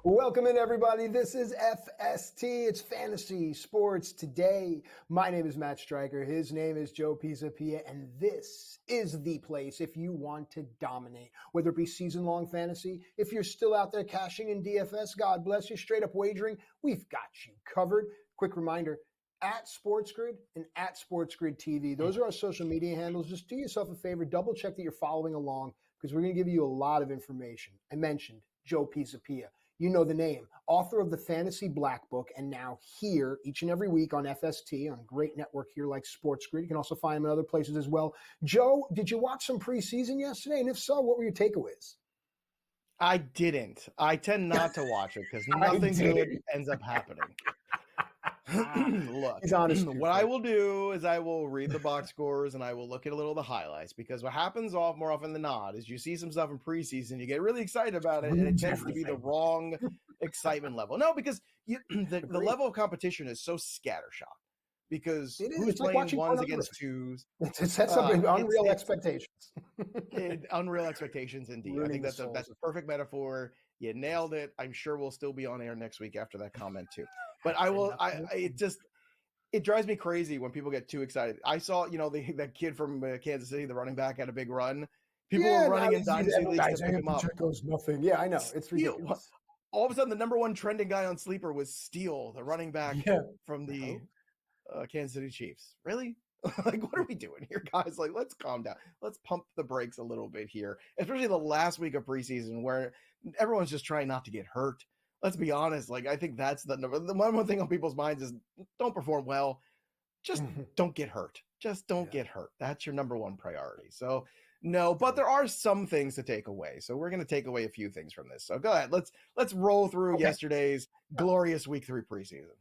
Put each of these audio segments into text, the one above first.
Welcome in, everybody. This is FST. It's Fantasy Sports Today. My name is Matt Striker. His name is Joe Pisapia, and this is the place if you want to dominate, whether it be season-long fantasy. If you're still out there cashing in DFS, God bless you. Straight up wagering, we've got you covered. Quick reminder, at SportsGrid and at SportsGrid TV. Those are our social media handles. Just do yourself a favor, double check that you're following along, because we're going to give you a lot of information. I mentioned Joe Pisapia. You know the name, author of the Fantasy Black Book, and now here each and every week on FST, on a great network here like SportsGrid. You can also find him in other places as well. Joe, did you watch some preseason yesterday? And if so, what were your takeaways? I didn't. I tend not to watch it because nothing good ends up happening. Look, what I will do is I will read the box scores and I will look at a little of the highlights, because what happens more often than not is you see some stuff in preseason, you get really excited about it, and it tends to be the wrong excitement level. No, because the level of competition is so scattershot, because who's playing ones against twos? It sets up unreal expectations. Unreal expectations, indeed. I think that's a perfect metaphor. You nailed it. I'm sure we'll still be on air next week after that comment too. But it drives me crazy when people get too excited. I saw, that kid from Kansas City, the running back, had a big run. People were running in dynasty leagues to pick him up. Nothing. Yeah, I know. It's ridiculous. All of a sudden, the number one trending guy on Sleeper was Steele, the running back from the Kansas City Chiefs. Really? Like, what are we doing here, guys? Like, let's calm down. Let's pump the brakes a little bit here, especially the last week of preseason where everyone's just trying not to get hurt. Let's be honest. Like, I think that's the number. The one thing on people's minds is don't perform well. Just don't get hurt. Just don't get hurt. That's your number one priority. So, no, but there are some things to take away. So we're going to take away a few things from this. So go ahead. Let's roll through yesterday's glorious week 3 preseason.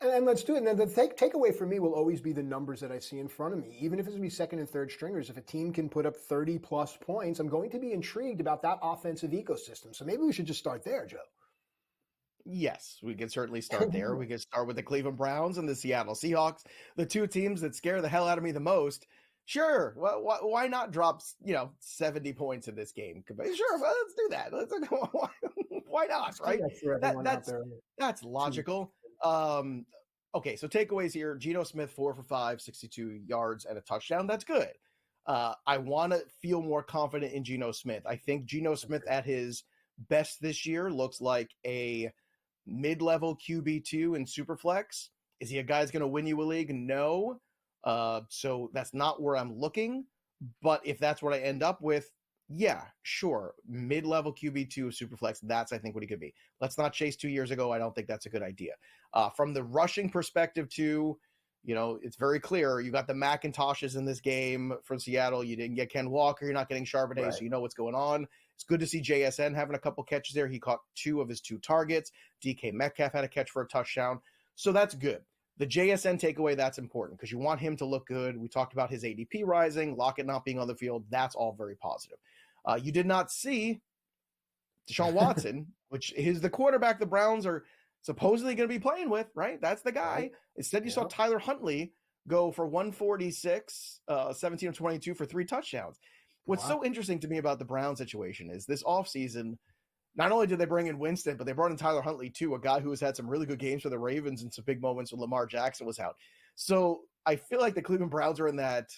And let's do it. And then the takeaway for me will always be the numbers that I see in front of me. Even if it's going to be second and third stringers, if a team can put up 30-plus points, I'm going to be intrigued about that offensive ecosystem. So maybe we should just start there, Joe. Yes, we can certainly start there. We can start with the Cleveland Browns and the Seattle Seahawks, the two teams that scare the hell out of me the most. Sure, well, why not drop 70 points in this game? Sure, well, let's do that. Why not? Right? That's logical. Okay, so takeaways here. Geno Smith, 4 for 5, 62 yards and a touchdown. That's good. I want to feel more confident in Geno Smith. I think Geno Smith at his best this year looks like a mid-level QB2 in Superflex. Is he a guy that's going to win you a league? No. So that's not where I'm looking. But if that's what I end up with, yeah, sure. Mid-level QB2 of Superflex, that's, I think, what he could be. Let's not chase 2 years ago. I don't think that's a good idea. From the rushing perspective, too, it's very clear. You got the McIntoshes in this game from Seattle. You didn't get Ken Walker. You're not getting Charbonnet, right. So you know what's going on. It's good to see JSN having a couple catches there. He caught 2 of his 2 targets. DK Metcalf had a catch for a touchdown. So that's good. The JSN takeaway, that's important because you want him to look good. We talked about his ADP rising, Lockett not being on the field. That's all very positive. You did not see Deshaun Watson, which is the quarterback the Browns are supposedly going to be playing with, right? That's the guy. Right. Instead, you saw Tyler Huntley go for 146, 17 of 22 for 3 touchdowns. What's so interesting to me about the Brown situation is this offseason, not only did they bring in Winston, but they brought in Tyler Huntley too, a guy who has had some really good games for the Ravens and some big moments when Lamar Jackson was out. So I feel like the Cleveland Browns are in that,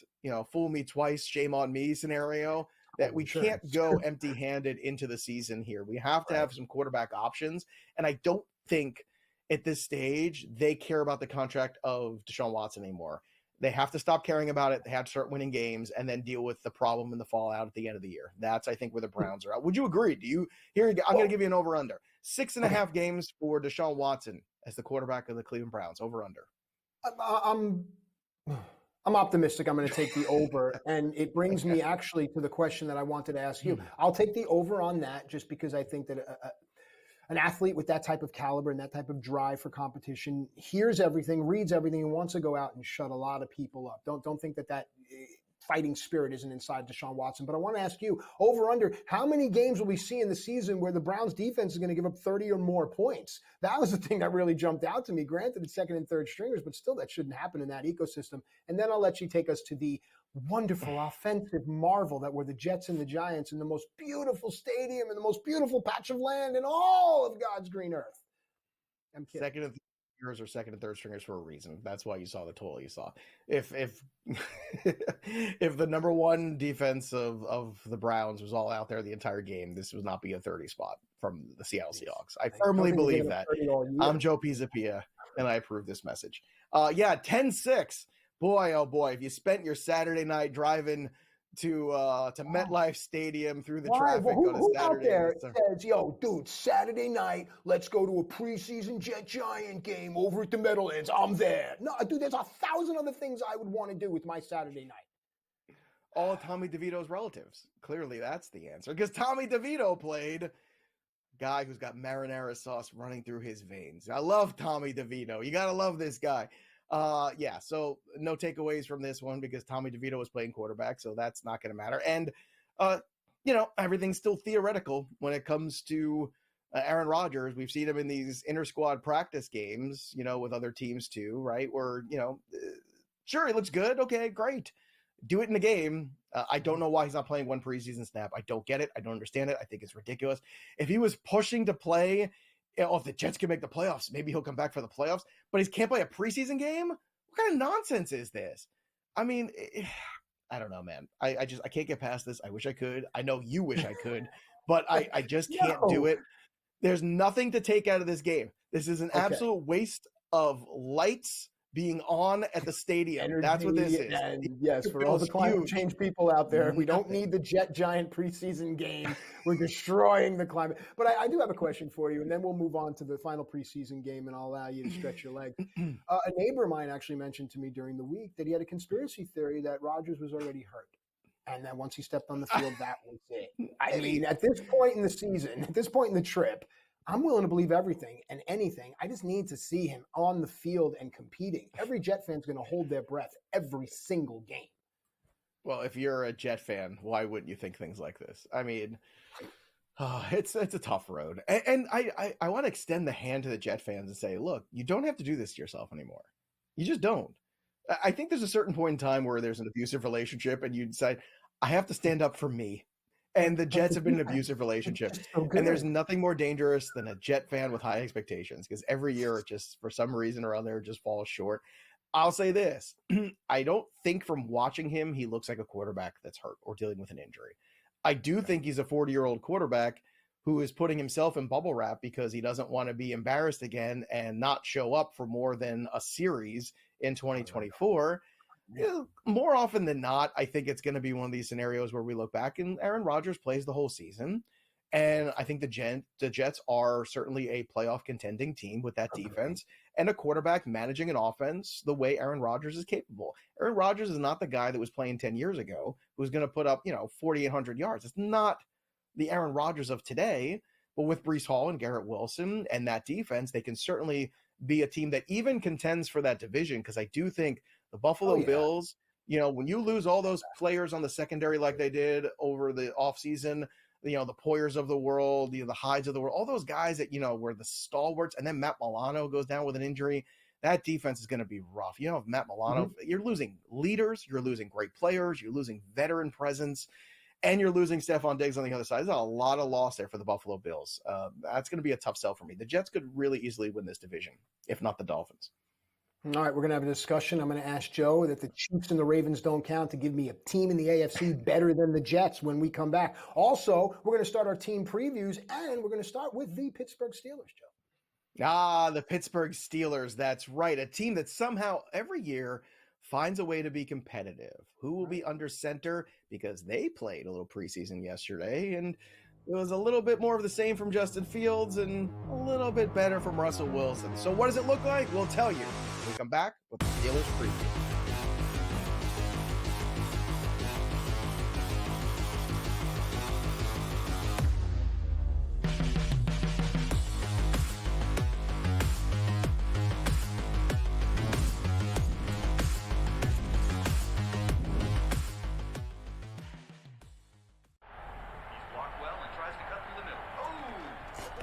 fool me twice, shame on me scenario that we can't go empty-handed into the season here. We have to have some quarterback options. And I don't think at this stage they care about the contract of Deshaun Watson anymore. They have to stop caring about it. They have to start winning games and then deal with the problem and the fallout at the end of the year. That's, I think, where the Browns are at. Would you agree? I'm going to give you an over-under. 6.5 games for Deshaun Watson as the quarterback of the Cleveland Browns. Over-under. I'm optimistic. I'm going to take the over. And it brings me actually to the question that I wanted to ask you. I'll take the over on that just because I think that an athlete with that type of caliber and that type of drive for competition hears everything, reads everything, and wants to go out and shut a lot of people up. Don't think that fighting spirit isn't inside Deshaun Watson. But I want to ask you, over under, how many games will we see in the season where the Browns defense is going to give up 30 or more points? That was the thing that really jumped out to me. Granted, it's second and third stringers, but still that shouldn't happen in that ecosystem. And then I'll let you take us to the wonderful offensive marvel that were the Jets and the Giants in the most beautiful stadium and the most beautiful patch of land in all of God's green earth. I'm kidding. Second and stringers or second and third stringers for a reason. That's why you saw the total you saw. If if the number one defense of the Browns was all out there the entire game, this would not be a 30 spot from the Seattle Seahawks. I firmly believe that. I'm Joe Pisapia, and I approve this message. 10-6. Boy, oh boy, if you spent your Saturday night driving to MetLife Stadium through the traffic on a Saturday. Who out there says, yo, dude, Saturday night, let's go to a preseason Jet-Giant game over at the Meadowlands. I'm there. No, dude, there's 1,000 other things I would want to do with my Saturday night. All of Tommy DeVito's relatives. Clearly, that's the answer. Because Tommy DeVito played guy who's got marinara sauce running through his veins. I love Tommy DeVito. You got to love this guy. So no takeaways from this one because Tommy DeVito was playing quarterback, so that's not going to matter. And, everything's still theoretical when it comes to Aaron Rodgers. We've seen him in these inter-squad practice games, with other teams too, right? Where, sure, he looks good. Okay, great. Do it in the game. I don't know why he's not playing one preseason snap. I don't get it. I don't understand it. I think it's ridiculous. If he was pushing to play, if the Jets can make the playoffs, maybe he'll come back for the playoffs, but he can't play a preseason game? What kind of nonsense is this? I mean, I don't know, man. I can't get past this. I wish I could. I know you wish I could, but I just can't do it. There's nothing to take out of this game. This is an absolute waste of lights being on at the stadium. Energy, that's what this is. And yes, for all the climate change people out there, we don't need the Jet-Giant preseason game. We're destroying the climate. But I do have a question for you, and then we'll move on to the final preseason game, and I'll allow you to stretch your legs. A neighbor of mine actually mentioned to me during the week that he had a conspiracy theory that Rodgers was already hurt. And then once he stepped on the field, that was it. I mean, at this point in the season, at this point in the trip, I'm willing to believe everything and anything. I just need to see him on the field and competing. Every Jet fan's going to hold their breath every single game. Well, if you're a Jet fan, why wouldn't you think things like this? I mean, it's a tough road. And I want to extend the hand to the Jet fans and say, look, you don't have to do this to yourself anymore. You just don't. I think there's a certain point in time where there's an abusive relationship and you decide, I have to stand up for me. And the Jets have been an abusive relationship. And there's nothing more dangerous than a Jet fan with high expectations because every year it just, for some reason or other, just falls short. I'll say this. I don't think from watching him, he looks like a quarterback that's hurt or dealing with an injury. I do think he's a 40-year-old quarterback who is putting himself in bubble wrap because he doesn't want to be embarrassed again and not show up for more than a series in 2024. More often than not, I think it's going to be one of these scenarios where we look back and Aaron Rodgers plays the whole season. And I think the Jets are certainly a playoff contending team with that defense and a quarterback managing an offense the way Aaron Rodgers is capable. Aaron Rodgers is not the guy that was playing 10 years ago who's going to put up, 4,800 yards. It's not the Aaron Rodgers of today, but with Breece Hall and Garrett Wilson and that defense, they can certainly be a team that even contends for that division because I do think the Buffalo Bills, when you lose all those players on the secondary like they did over the offseason, the Poyers of the world, the Hydes of the world, all those guys that, were the stalwarts, and then Matt Milano goes down with an injury, that defense is going to be rough. If Matt Milano, you're losing leaders, you're losing great players, you're losing veteran presence, and you're losing Stephon Diggs on the other side. There's a lot of loss there for the Buffalo Bills. That's going to be a tough sell for me. The Jets could really easily win this division, if not the Dolphins. All right, we're going to have a discussion. I'm going to ask Joe that the Chiefs and the Ravens don't count to give me a team in the AFC better than the Jets when we come back. Also, we're going to start our team previews, and we're going to start with the Pittsburgh Steelers, Joe. The Pittsburgh Steelers. That's right. A team that somehow every year finds a way to be competitive. Who will be under center? Because they played a little preseason yesterday, and it was a little bit more of the same from Justin Fields and a little bit better from Russell Wilson. So what does it look like? We'll tell you when we come back with the Steelers preview.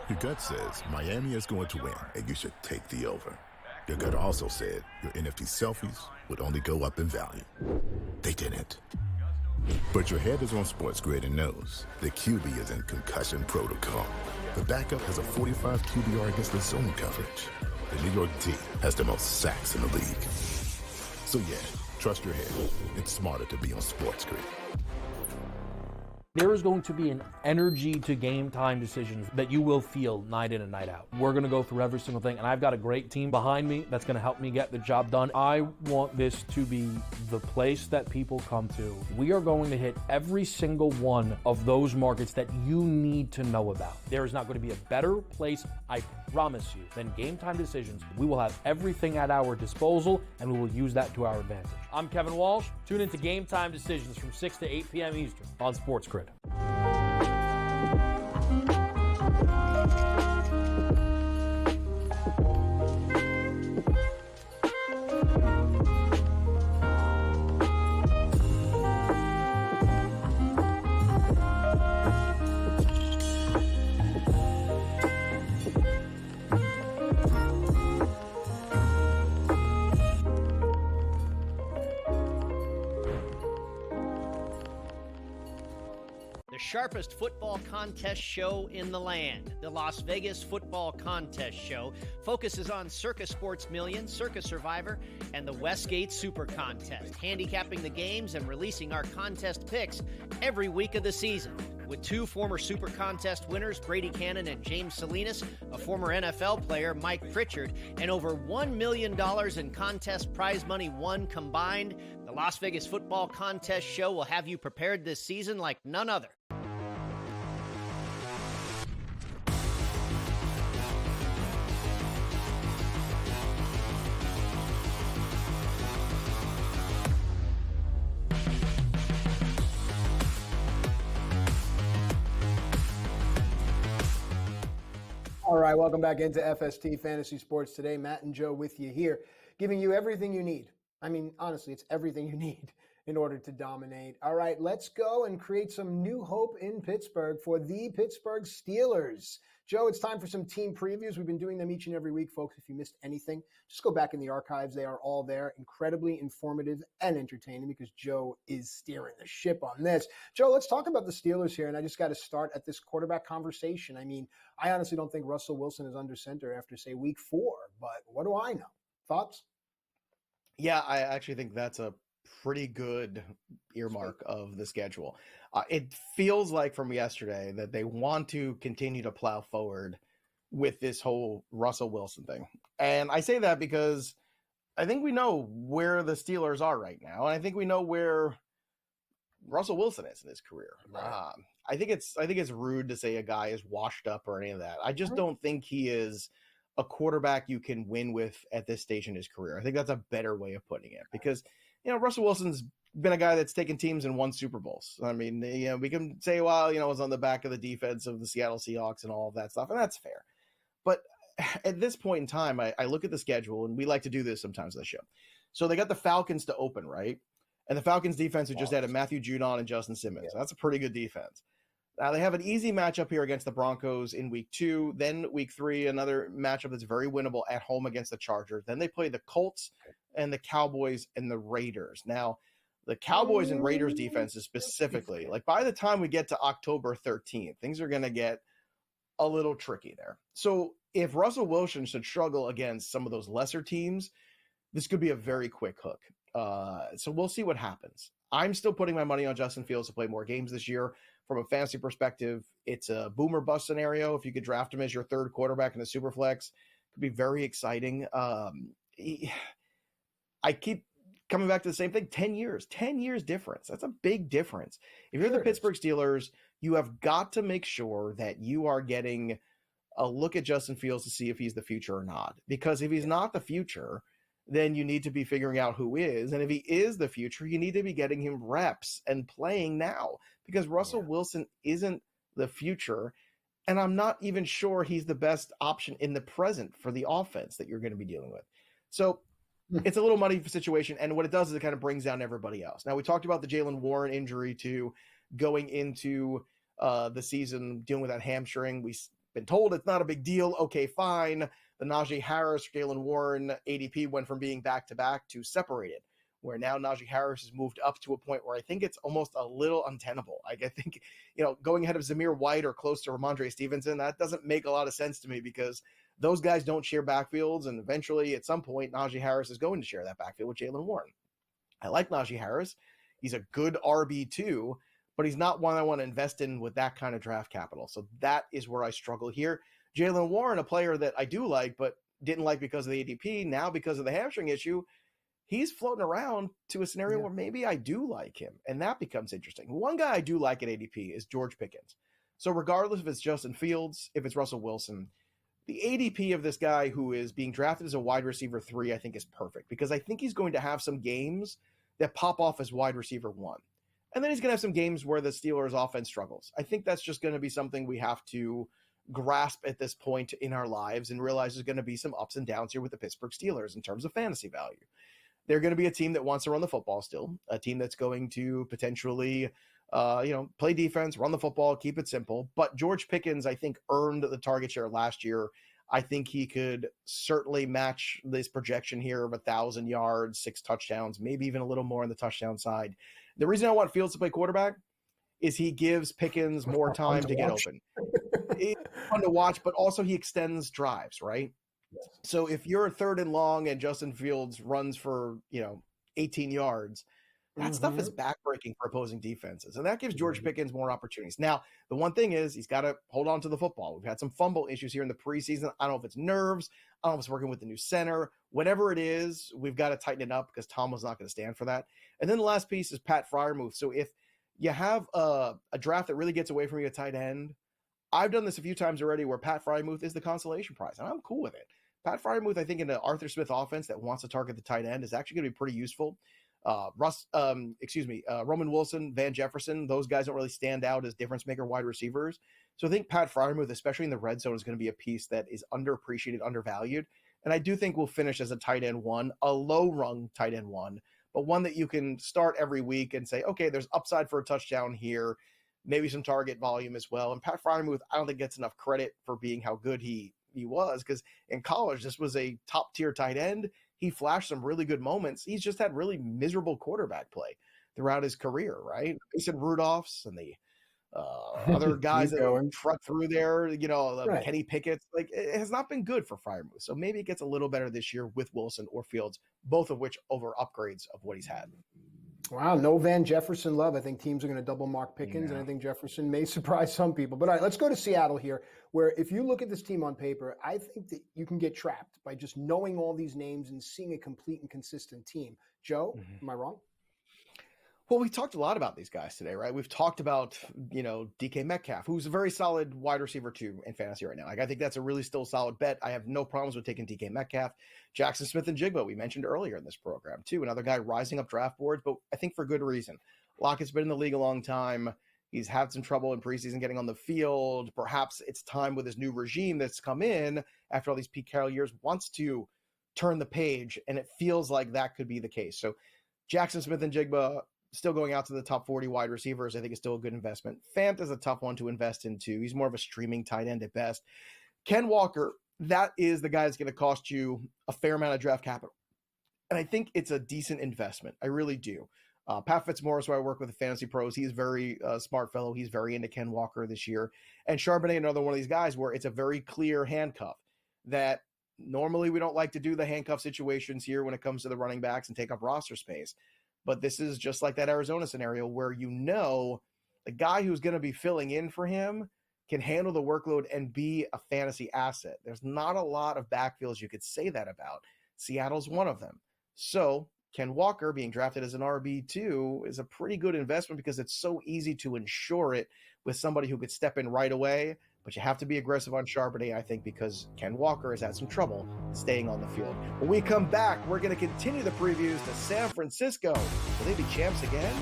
Your gut says Miami is going to win, and you should take the over. Your gut also said your NFT selfies would only go up in value. They didn't. But your head is on SportsGrid and knows the QB is in concussion protocol. The backup has a 45 QBR against the zone coverage. The New York D has the most sacks in the league. So yeah, trust your head. It's smarter to be on SportsGrid. There is going to be an energy to game time decisions that you will feel night in and night out. We're going to go through every single thing, and I've got a great team behind me that's going to help me get the job done. I want this to be the place that people come to. We are going to hit every single one of those markets that you need to know about. There is not going to be a better place, I promise you, than Game Time Decisions. We will have everything at our disposal, and we will use that to our advantage. I'm Kevin Walsh. Tune into Game Time Decisions from 6 to 8 p.m. Eastern on SportsGrid. Sharpest football contest show in the land. The Las Vegas Football Contest Show focuses on Circus Sports Million, Circus Survivor, and the Westgate Super Contest, handicapping the games and releasing our contest picks every week of the season. With two former Super Contest winners, Brady Cannon and James Salinas, a former NFL player, Mike Pritchard, and over $1 million in contest prize money won combined, the Las Vegas Football Contest Show will have you prepared this season like none other. All right, welcome back into FST Fantasy Sports today. Matt and Joe with you here, giving you everything you need. I mean, honestly, it's everything you need in order to dominate. All right, let's go and create some new hope in Pittsburgh for the Pittsburgh Steelers. Joe, it's time for some team previews. We've been doing them each and every week, folks. If you missed anything, just go back in the archives. They are all there, incredibly informative and entertaining because Joe is steering the ship on this. Joe, let's talk about the Steelers here, and I just got to start at this quarterback conversation. I mean, I honestly don't think Russell Wilson is under center after, say, week 4, but what do I know? Thoughts? Yeah, I actually think that's a pretty good earmark of the schedule. It feels like from yesterday that they want to continue to plow forward with this whole Russell Wilson thing. And I say that because I think we know where the Steelers are right now. And I think we know where Russell Wilson is in his career. Right. I think it's rude to say a guy is washed up or any of that. I just don't think he is a quarterback you can win with at this stage in his career. I think that's a better way of putting it because, Russell Wilson's been a guy that's taken teams and won Super Bowls. I mean, we can say, well, it was on the back of the defense of the Seattle Seahawks and all of that stuff, and that's fair. But at this point in time, I look at the schedule, and we like to do this sometimes on the show. So they got the Falcons to open, right? And the Falcons defense who just added Matthew Judon and Justin Simmons. Yeah. That's a pretty good defense. Now they have an easy matchup here against the Broncos in week 2. Then week 3, another matchup that's very winnable at home against the Chargers. Then they play the Colts and the Cowboys and the Raiders. Now, the Cowboys and Raiders defenses specifically, like by the time we get to October 13th, things are going to get a little tricky there. So if Russell Wilson should struggle against some of those lesser teams, this could be a very quick hook. So we'll see what happens. I'm still putting my money on Justin Fields to play more games this year. From a fantasy perspective, it's a boomer bust scenario. If you could draft him as your third quarterback in the Superflex, it could be very exciting. I keep coming back to the same thing. 10 years difference. That's a big difference. If you're the Pittsburgh Steelers, you have got to make sure that you are getting a look at Justin Fields to see if he's the future or not. Because if he's not the future, then you need to be figuring out who is. And if he is the future, you need to be getting him reps and playing now because Russell Wilson isn't the future. And I'm not even sure he's the best option in the present for the offense that you're going to be dealing with. So it's a little muddy situation. And what it does is it kind of brings down everybody else. Now, we talked about the Jaylen Warren injury to going into the season, dealing with that hamstring. been told it's not a big deal. Okay, fine. The Najee Harris, Jalen Warren ADP went from being back-to-back to separated, where now Najee Harris has moved up to a point where I think it's almost a little untenable. Like, I think, going ahead of Zamir White or close to Ramondre Stevenson, that doesn't make a lot of sense to me because those guys don't share backfields, and eventually at some point, Najee Harris is going to share that backfield with Jalen Warren. I like Najee Harris. He's a good RB2, but he's not one I want to invest in with that kind of draft capital. So that is where I struggle here. Jalen Warren, a player that I do like, but didn't like because of the ADP, now because of the hamstring issue, he's floating around to a scenario where maybe I do like him, and that becomes interesting. One guy I do like at ADP is George Pickens. So regardless if it's Justin Fields, if it's Russell Wilson, the ADP of this guy who is being drafted as a wide receiver 3, I think is perfect because I think he's going to have some games that pop off as wide receiver 1. And then he's going to have some games where the Steelers offense struggles. I think that's just going to be something we have to grasp at this point in our lives and realize there's going to be some ups and downs here with the Pittsburgh Steelers in terms of fantasy value. They're going to be a team that wants to run the football still, a team that's going to potentially, play defense, run the football, keep it simple. But George Pickens, I think, earned the target share last year. I think he could certainly match this projection here of 1,000 yards, 6 touchdowns, maybe even a little more on the touchdown side. The reason I want Fields to play quarterback is he gives Pickens more time to get open. It's fun to watch, but also he extends drives, right? Yes. So if you're 3rd and long and Justin Fields runs for, 18 yards, that stuff is backbreaking for opposing defenses. And that gives George Pickens more opportunities. Now, the one thing is he's got to hold on to the football. We've had some fumble issues here in the preseason. I don't know if it's nerves. I don't know if it's working with the new center. Whatever it is, we've got to tighten it up because Tom was not going to stand for that. And then the last piece is Pat Freiermuth. So if you have a draft that really gets away from you at tight end, I've done this a few times already where Pat Freiermuth is the consolation prize, and I'm cool with it. Pat Freiermuth, I think, in the Arthur Smith offense that wants to target the tight end is actually going to be pretty useful. Roman Wilson, Van Jefferson, those guys don't really stand out as difference maker wide receivers. So I think Pat Freiermuth, especially in the red zone, is going to be a piece that is underappreciated, undervalued. And I do think will finish as a tight end 1, a low rung tight end 1, but one that you can start every week and say, okay, there's upside for a touchdown here, maybe some target volume as well. And Pat Freiermuth, I don't think gets enough credit for being how good he was, because in college, this was a top tier tight end. He flashed some really good moments. He's just had really miserable quarterback play throughout his career, right? Mason Rudolph's and the other guys that truck through there, right. Kenny Pickett's, like, it has not been good for Freiermuth. So maybe it gets a little better this year with Wilson or Fields, both of which over upgrades of what he's had. Wow, no Van Jefferson love. I think teams are going to double mark Pickens, and I think Jefferson may surprise some people. But all right, let's go to Seattle here, where if you look at this team on paper, I think that you can get trapped by just knowing all these names and seeing a complete and consistent team. Joe, am I wrong? Well, we talked a lot about these guys today, right? We've talked about, DK Metcalf, who's a very solid wide receiver 2 in fantasy right now. Like, I think that's a really still solid bet. I have no problems with taking DK Metcalf. Jackson Smith and Jigba, we mentioned earlier in this program too. Another guy rising up draft boards, but I think for good reason. Lockett's been in the league a long time. He's had some trouble in preseason getting on the field. Perhaps it's time with his new regime that's come in after all these Pete Carroll years wants to turn the page, and it feels like that could be the case. So Jackson Smith and Jigba, still going out to the top 40 wide receivers, I think is still a good investment. Fant is a tough one to invest into. He's more of a streaming tight end at best. Ken Walker, that is the guy that's going to cost you a fair amount of draft capital. And I think it's a decent investment. I really do. Pat Fitzmaurice, who I work with the Fantasy Pros, he's a very smart fellow. He's very into Ken Walker this year. And Charbonnet, another one of these guys where it's a very clear handcuff that normally we don't like to do the handcuff situations here when it comes to the running backs and take up roster space. But this is just like that Arizona scenario where the guy who's going to be filling in for him can handle the workload and be a fantasy asset. There's not a lot of backfields you could say that about. Seattle's one of them. So Ken Walker being drafted as an RB2 is a pretty good investment because it's so easy to insure it with somebody who could step in right away. But you have to be aggressive on Charbonnet, I think, because Ken Walker has had some trouble staying on the field. When we come back, we're going to continue the previews to San Francisco. Will they be champs again?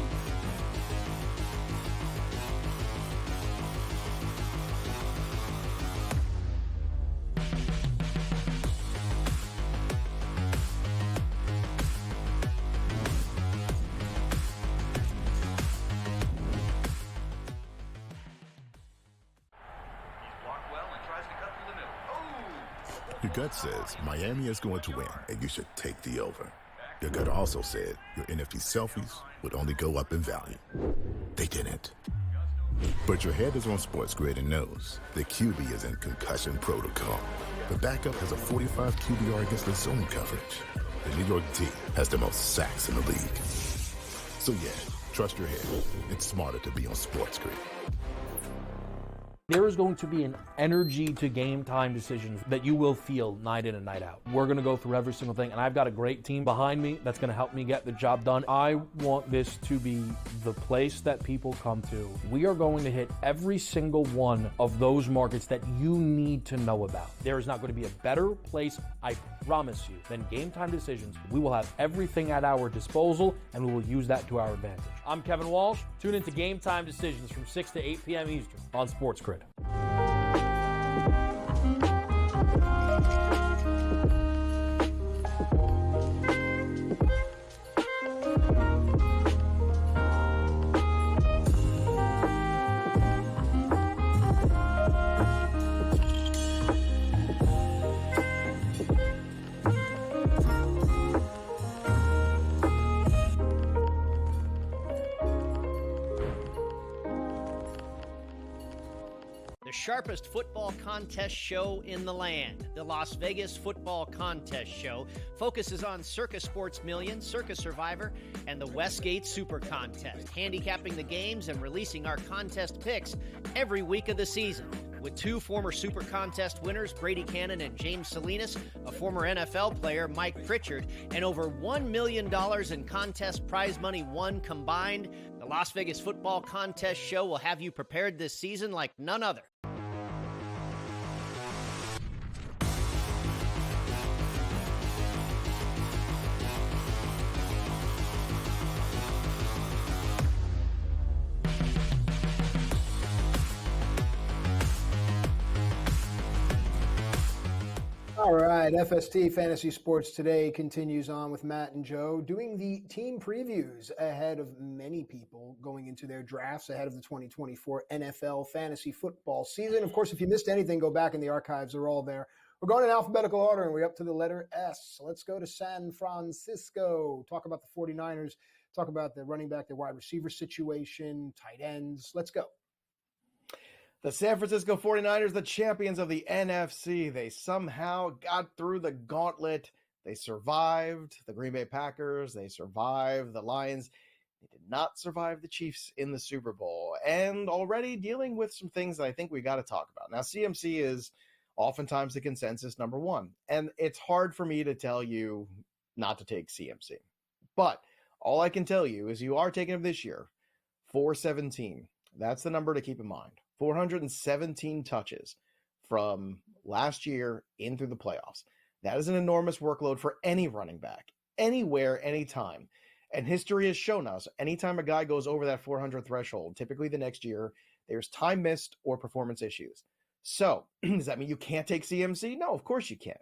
Your gut says Miami is going to win, and you should take the over. Your gut also said your NFT selfies would only go up in value. They didn't. But your head is on SportsGrid and knows the QB is in concussion protocol. The backup has a 45 QBR against the zone coverage. The New York D has the most sacks in the league. So yeah, trust your head. It's smarter to be on SportsGrid. There is going to be an energy to game time decisions that you will feel night in and night out. We're going to go through every single thing, and I've got a great team behind me that's going to help me get the job done. I want this to be the place that people come to. We are going to hit every single one of those markets that you need to know about. There is not going to be a better place, I promise you, than Game Time Decisions. We will have everything at our disposal, and we will use that to our advantage. I'm Kevin Walsh. Tune into Game Time Decisions from 6 to 8 p.m. Eastern on SportsGrid. The sharpest football contest show in the land, the Las Vegas Football Contest Show, focuses on Circus Sports Million, Circus Survivor, and the Westgate Super Contest, handicapping the games and releasing our contest picks every week of the season. With two former Super Contest winners, Brady Cannon and James Salinas, a former NFL player, Mike Pritchard, and over $1 million in contest prize money won combined, the Las Vegas Football Contest Show will have you prepared this season like none other. All right, FST Fantasy Sports Today continues on with Matt and Joe doing the team previews ahead of many people going into their drafts ahead of the 2024 NFL fantasy football season. Of course, if you missed anything, go back in the archives. They're all there. We're going in alphabetical order, and we're up to the letter S. So let's go to San Francisco. Talk about the 49ers. Talk about the running back, the wide receiver situation, tight ends. Let's go. The San Francisco 49ers, the champions of the NFC. They somehow got through the gauntlet. They survived the Green Bay Packers. They survived the Lions. They did not survive the Chiefs in the Super Bowl. And already dealing with some things that I think we got to talk about. Now, CMC is oftentimes the consensus number one. And it's hard for me to tell you not to take CMC. But all I can tell you is you are taking him this year, 417. That's the number to keep in mind. 417 touches from last year in through the playoffs. That is an enormous workload for any running back, anywhere, anytime. And history has shown us, anytime a guy goes over that 400 threshold, typically the next year, there's time missed or performance issues. So, does that mean you can't take CMC? No, of course you can.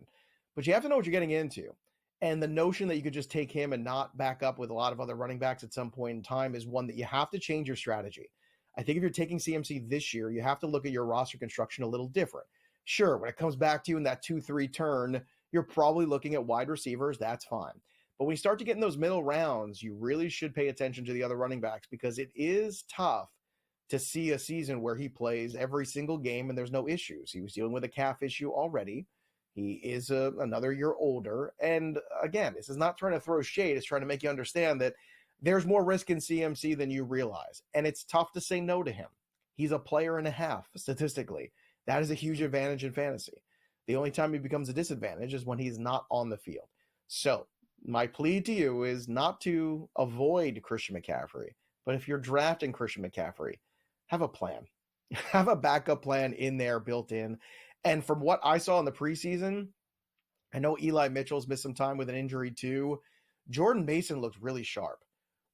But you have to know what you're getting into. And the notion that you could just take him and not back up with a lot of other running backs at some point in time is one that you have to change your strategy. I think if you're taking CMC this year, you have to look at your roster construction a little different. Sure, when it comes back to you in that 2-3 turn, you're probably looking at wide receivers. That's fine. But when you start to get in those middle rounds, you really should pay attention to the other running backs because it is tough to see a season where he plays every single game and there's no issues. He was dealing with a calf issue already. He is another year older. And again, this is not trying to throw shade. It's trying to make you understand that there's more risk in CMC than you realize. And it's tough to say no to him. He's a player and a half, statistically. That is a huge advantage in fantasy. The only time he becomes a disadvantage is when he's not on the field. So my plea to you is not to avoid Christian McCaffrey, but if you're drafting Christian McCaffrey, have a plan. Have a backup plan in there built in. And from what I saw in the preseason, I know Eli Mitchell's missed some time with an injury too. Jordan Mason looked really sharp.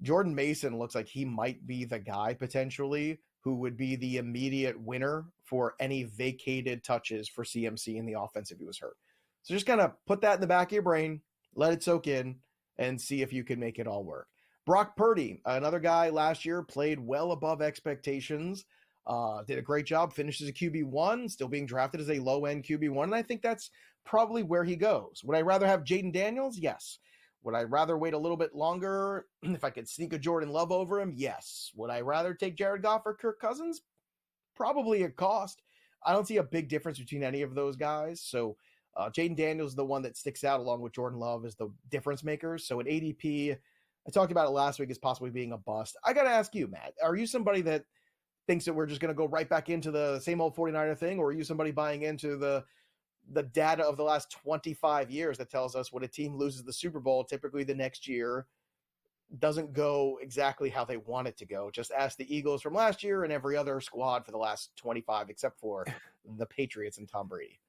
Jordan Mason looks like he might be the guy potentially who would be the immediate winner for any vacated touches for CMC in the offense if he was hurt. So just kind of put that in the back of your brain, let it soak in, and see if you can make it all work. Brock Purdy, another guy last year, played well above expectations, did a great job, finished as a QB1, still being drafted as a low-end QB1, and I think that's probably where he goes. Would I rather have Jaden Daniels? Yes. Would I rather wait a little bit longer if I could sneak a Jordan Love over him? Yes. Would I rather take Jared Goff or Kirk Cousins? Probably at cost. I don't see a big difference between any of those guys. So Jaden Daniels is the one that sticks out along with Jordan Love as the difference makers. So at ADP, I talked about it last week as possibly being a bust. I got to ask you, Matt, are you somebody that thinks that we're just going to go right back into the same old 49er thing, or are you somebody buying into the data of the last 25 years that tells us when a team loses the Super Bowl, typically the next year doesn't go exactly how they want it to go? Just ask the Eagles from last year and every other squad for the last 25, except for the Patriots and Tom Brady.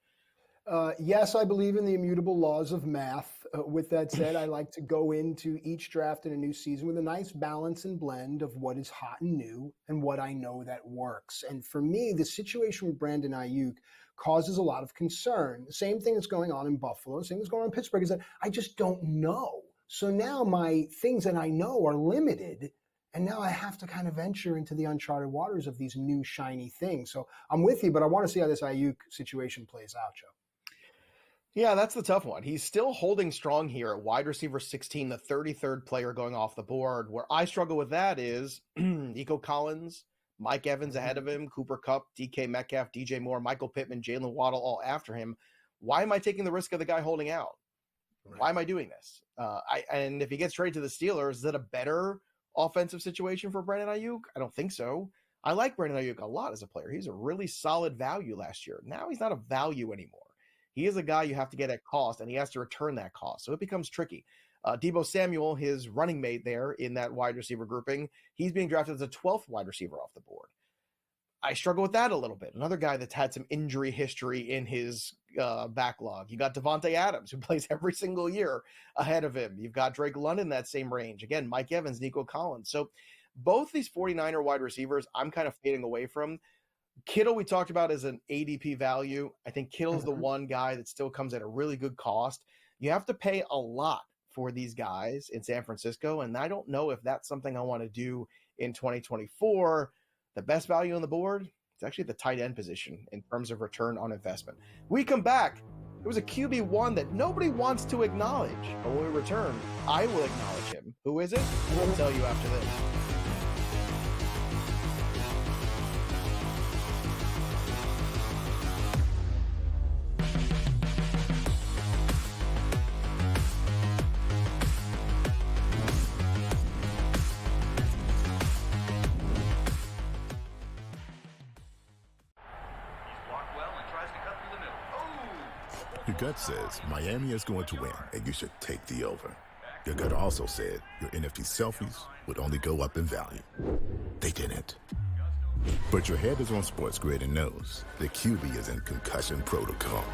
Yes, I believe in the immutable laws of math. With that said, I like to go into each draft in a new season with a nice balance and blend of what is hot and new and what I know that works. And for me, the situation with Brandon Ayuk causes a lot of concern. The same thing that's going on in Buffalo, the same thing that's going on in Pittsburgh is that I just don't know. So now my things that I know are limited, and now I have to kind of venture into the uncharted waters of these new shiny things. So I'm with you, but I want to see how this Ayuk situation plays out, Joe. Yeah, that's the tough one. He's still holding strong here at wide receiver 16, the 33rd player going off the board. Where I struggle with that is Nico Collins, Mike Evans ahead of him, Cooper Kupp, DK Metcalf, DJ Moore, Michael Pittman, Jalen Waddle all after him. Why am I taking the risk of the guy holding out? Right. Why am I doing this? And if he gets traded to the Steelers, is that a better offensive situation for Brandon Ayuk? I don't think so. I like Brandon Ayuk a lot as a player. He's a really solid value last year. Now he's not a value anymore. He is a guy you have to get at cost, and he has to return that cost. So it becomes tricky. Deebo Samuel, his running mate there in that wide receiver grouping, he's being drafted as a 12th wide receiver off the board. I struggle with that a little bit. Another guy that's had some injury history in his backlog. You got Devontae Adams, who plays every single year ahead of him. You've got Drake London in that same range. Again, Mike Evans, Nico Collins. So both these 49er wide receivers, I'm kind of fading away from. Kittle, we talked about as an ADP value. I think Kittle's the one guy that still comes at a really good cost. You have to pay a lot for these guys in San Francisco, and I don't know if that's something I want to do in 2024. The best value on the board is actually the tight end position in terms of return on investment. We come back. There was a QB1 that nobody wants to acknowledge, but when we return, I will acknowledge him. Who is it? We'll tell you after this. Your gut says Miami is going to win, and you should take the over. Your gut also said your NFT selfies would only go up in value. They didn't. But your head is on SportsGrid and knows the QB is in concussion protocol.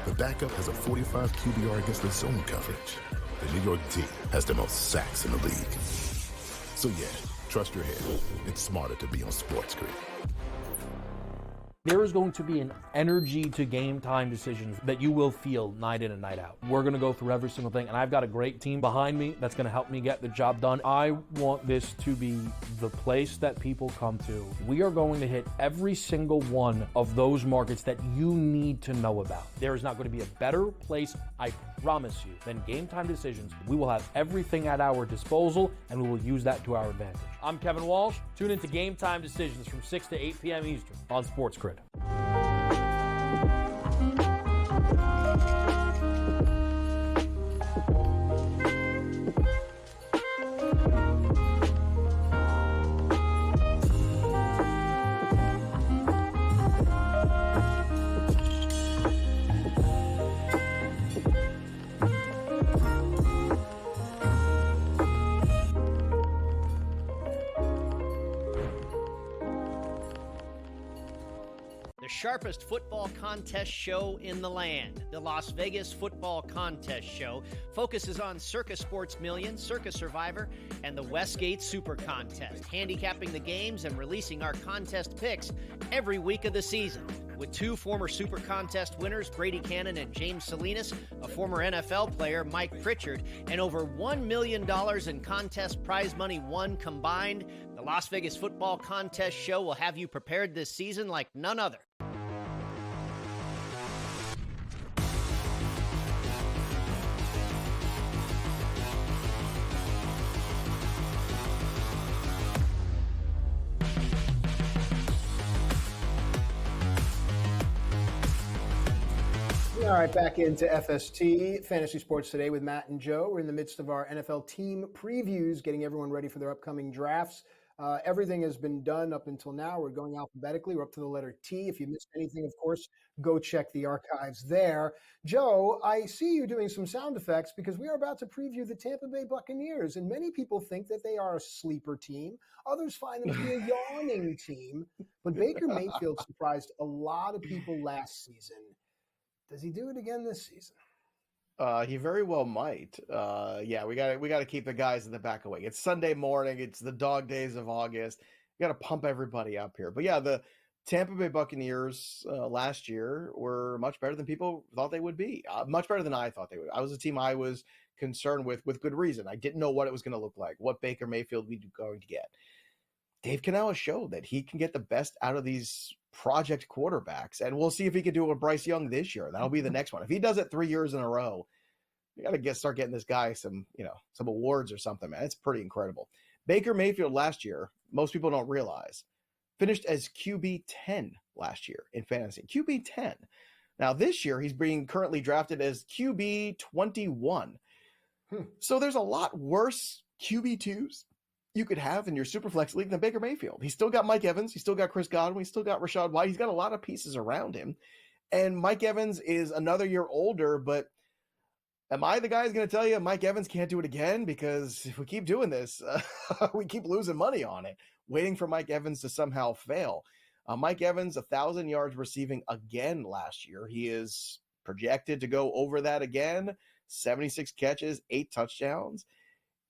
The backup has a 45 QBR against the zone coverage. The New York D has the most sacks in the league. So yeah, trust your head. It's smarter to be on SportsGrid. There is going to be an energy to game time decisions that you will feel night in and night out. We're going to go through every single thing, and I've got a great team behind me that's going to help me get the job done. I want this to be the place that people come to. We are going to hit every single one of those markets that you need to know about. There is not going to be a better place, I promise you, than Game Time Decisions. We will have everything at our disposal, and we will use that to our advantage. I'm Kevin Walsh. Tune into Game Time Decisions from 6 to 8 p.m. Eastern on SportsGrid. The sharpest football contest show in the land, the Las Vegas Football Contest Show, focuses on Circa Sports Million, Circa Survivor, and the Westgate Super Contest, handicapping the games and releasing our contest picks every week of the season. With two former Super Contest winners, Brady Cannon and James Salinas, a former NFL player, Mike Pritchard, and over $1 million in contest prize money won combined, the Las Vegas Football Contest Show will have you prepared this season like none other. All right, back into FST, Fantasy Sports Today with Matt and Joe. We're in the midst of our NFL team previews, getting everyone ready for their upcoming drafts. Everything has been done up until now. We're going alphabetically. We're up to the letter T. If you missed anything, of course, go check the archives there. Joe, I see you doing some sound effects because we are about to preview the Tampa Bay Buccaneers, and many people think that they are a sleeper team. Others find them to be a yawning team. But Baker Mayfield surprised a lot of people last season. Does he do it again this season? He very well might. Yeah, we got to keep the guys in the back awake. It's Sunday morning. It's the dog days of August. We got to pump everybody up here. But yeah, the Tampa Bay Buccaneers last year were much better than people thought they would be. Much better than I thought they would. I was a team I was concerned with good reason. I didn't know what it was going to look like, what Baker Mayfield was going to get. Dave Canella showed that he can get the best out of these project quarterbacks, and we'll see if he can do it with Bryce Young this year. That'll be the next one. If he does it 3 years in a row, you got to start getting this guy some awards or something, man. It's pretty incredible. Baker Mayfield last year, most people don't realize, finished as QB 10 last year in fantasy. QB 10. Now this year he's being currently drafted as QB 21. So there's a lot worse QB 2s you could have in your Superflex league than Baker Mayfield. He's still got Mike Evans. He's still got Chris Godwin. He's still got Rachaad White. He's got a lot of pieces around him. And Mike Evans is another year older, but am I the guy who's going to tell you Mike Evans can't do it again? Because if we keep doing this, we keep losing money on it, waiting for Mike Evans to somehow fail. Mike Evans, 1,000 yards receiving again last year. He is projected to go over that again. 76 catches, 8 touchdowns.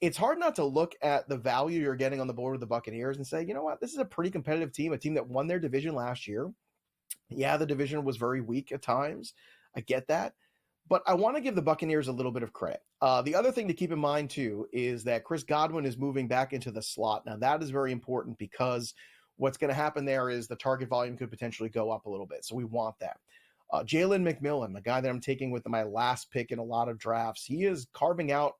It's hard not to look at the value you're getting on the board with the Buccaneers and say, you know what, this is a pretty competitive team, a team that won their division last year. Yeah, the division was very weak at times. I get that. But I want to give the Buccaneers a little bit of credit. The other thing to keep in mind, too, is that Chris Godwin is moving back into the slot. Now, that is very important because what's going to happen there is the target volume could potentially go up a little bit. So we want that. Jalen McMillan, the guy that I'm taking with my last pick in a lot of drafts, he is carving out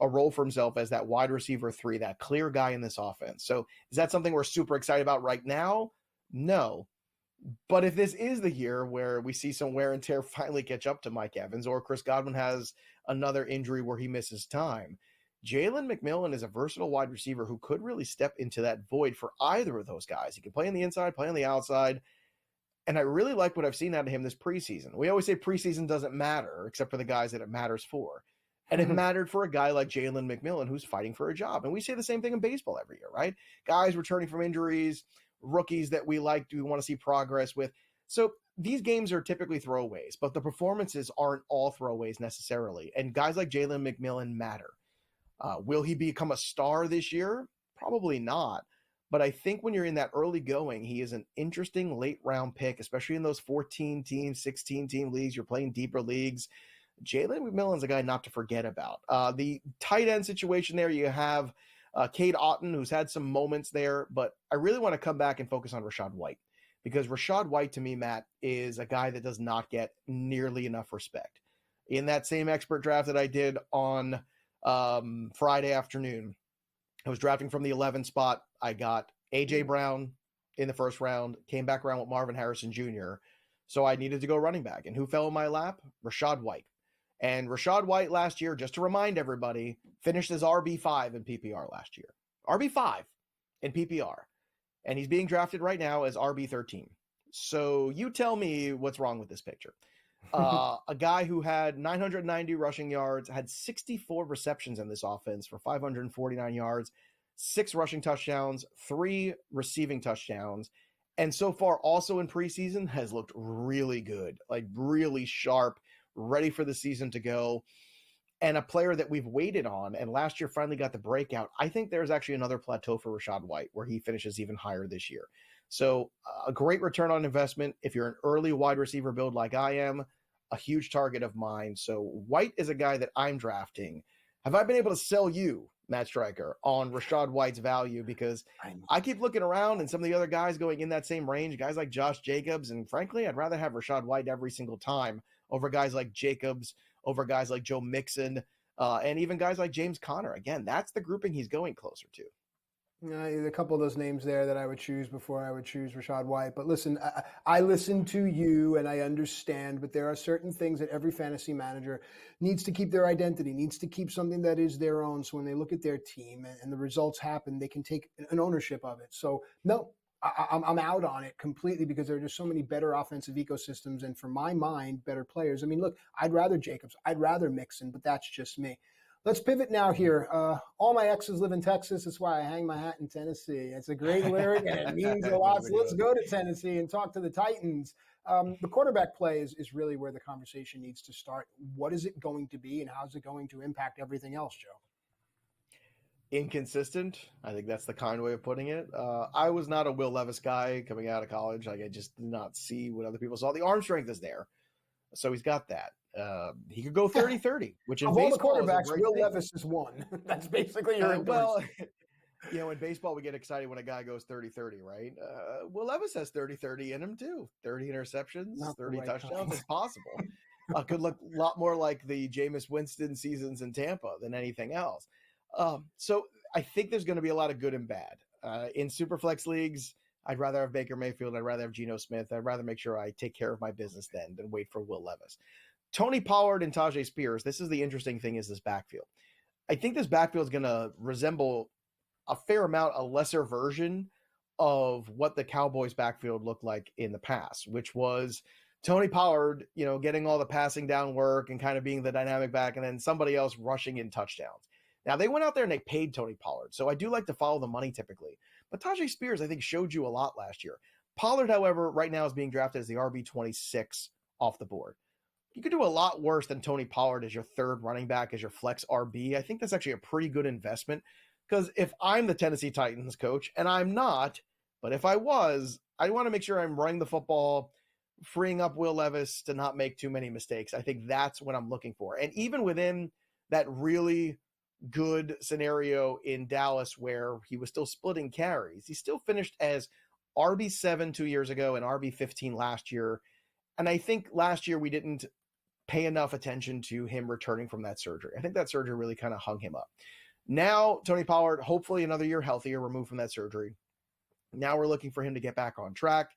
a role for himself as that wide receiver 3, that clear guy in this offense. So is that something we're super excited about right now? No. But if this is the year where we see some wear and tear finally catch up to Mike Evans, or Chris Godwin has another injury where he misses time, Jalen McMillan is a versatile wide receiver who could really step into that void for either of those guys. He can play on the inside, play on the outside. And I really like what I've seen out of him this preseason. We always say preseason doesn't matter, except for the guys that it matters for. And it mattered for a guy like Jalen McMillan who's fighting for a job. And we say the same thing in baseball every year, right? Guys returning from injuries, rookies that we like, do we want to see progress with? So these games are typically throwaways, but the performances aren't all throwaways necessarily. And guys like Jalen McMillan matter. Will he become a star this year? Probably not. But I think when you're in that early going, he is an interesting late round pick, especially in those 14-team, 16-team leagues. You're playing deeper leagues. Jalen McMillan's a guy not to forget about. The tight end situation there, you have Cade Otton, who's had some moments there, but I really want to come back and focus on Rachaad White, because Rachaad White, to me, Matt, is a guy that does not get nearly enough respect. In that same expert draft that I did on Friday afternoon, I was drafting from the 11th spot. I got A.J. Brown in the first round, came back around with Marvin Harrison Jr., so I needed to go running back. And who fell in my lap? Rachaad White. And Rachaad White last year, just to remind everybody, finished as RB5 in PPR last year. RB5 in PPR. And he's being drafted right now as RB13. So you tell me what's wrong with this picture. A guy who had 990 rushing yards, had 64 receptions in this offense for 549 yards, 6 rushing touchdowns, 3 receiving touchdowns. And so far, also in preseason, has looked really good, like really sharp, ready for the season to go, and a player that we've waited on, and last year finally got the breakout. I think there's actually another plateau for Rachaad White where he finishes even higher this year. So a great return on investment. If you're an early wide receiver build like I am, a huge target of mine. So White is a guy that I'm drafting. Have I been able to sell you, Matt Striker, on Rachaad White's value? Because I keep looking around and some of the other guys going in that same range, guys like Josh Jacobs, and frankly, I'd rather have Rachaad White every single time over guys like Jacobs, over guys like Joe Mixon, and even guys like James Conner. Again, that's the grouping he's going closer to. A couple of those names there that I would choose before I would choose Rashad White. But listen, I listen to you and I understand, but there are certain things that every fantasy manager needs to keep their identity, needs to keep something that is their own. So when they look at their team and the results happen, they can take an ownership of it. So no, I'm out on it completely because there are just so many better offensive ecosystems. And for my mind, better players. I mean, look, I'd rather Jacobs, I'd rather Mixon, but that's just me. Let's pivot now here. All my exes live in Texas. That's why I hang my hat in Tennessee. It's a great lyric, and it means a lot. So let's go to Tennessee and talk to the Titans. The quarterback play is really where the conversation needs to start. What is it going to be, and how is it going to impact everything else, Joe? Inconsistent. I think that's the kind way of putting it. I was not a Will Levis guy coming out of college. Like, I just did not see what other people saw. The arm strength is there, so he's got that. He could go 30-30, which in of all the baseball quarterbacks, is a great Will thing. Levis is one. That's basically your endorsement. Well, in baseball, we get excited when a guy goes 30-30, right? Will Levis has 30-30 in him, too. 30 interceptions, Not 30 right touchdowns. kind. It's possible. Could look a lot more like the Jameis Winston seasons in Tampa than anything else. So I think there's going to be a lot of good and bad. In Superflex leagues, I'd rather have Baker Mayfield. I'd rather have Geno Smith. I'd rather make sure I take care of my business then than wait for Will Levis. Tony Pollard and Tajay Spears, this is the interesting thing, is this backfield. I think this backfield is going to resemble a fair amount, a lesser version of what the Cowboys backfield looked like in the past, which was Tony Pollard, getting all the passing down work and kind of being the dynamic back, and then somebody else rushing in touchdowns. Now, they went out there and they paid Tony Pollard, so I do like to follow the money typically. But Tajay Spears, I think, showed you a lot last year. Pollard, however, right now is being drafted as the RB26 off the board. You could do a lot worse than Tony Pollard as your third running back, as your flex RB. I think that's actually a pretty good investment, because if I'm the Tennessee Titans coach, and I'm not, but if I was, I want to make sure I'm running the football, freeing up Will Levis to not make too many mistakes. I think that's what I'm looking for. And even within that really good scenario in Dallas where he was still splitting carries, he still finished as RB7 2 years ago and RB15 last year. And I think last year we didn't pay enough attention to him returning from that surgery. I think that surgery really kind of hung him up. Now, Tony Pollard, hopefully another year healthier, removed from that surgery. Now we're looking for him to get back on track.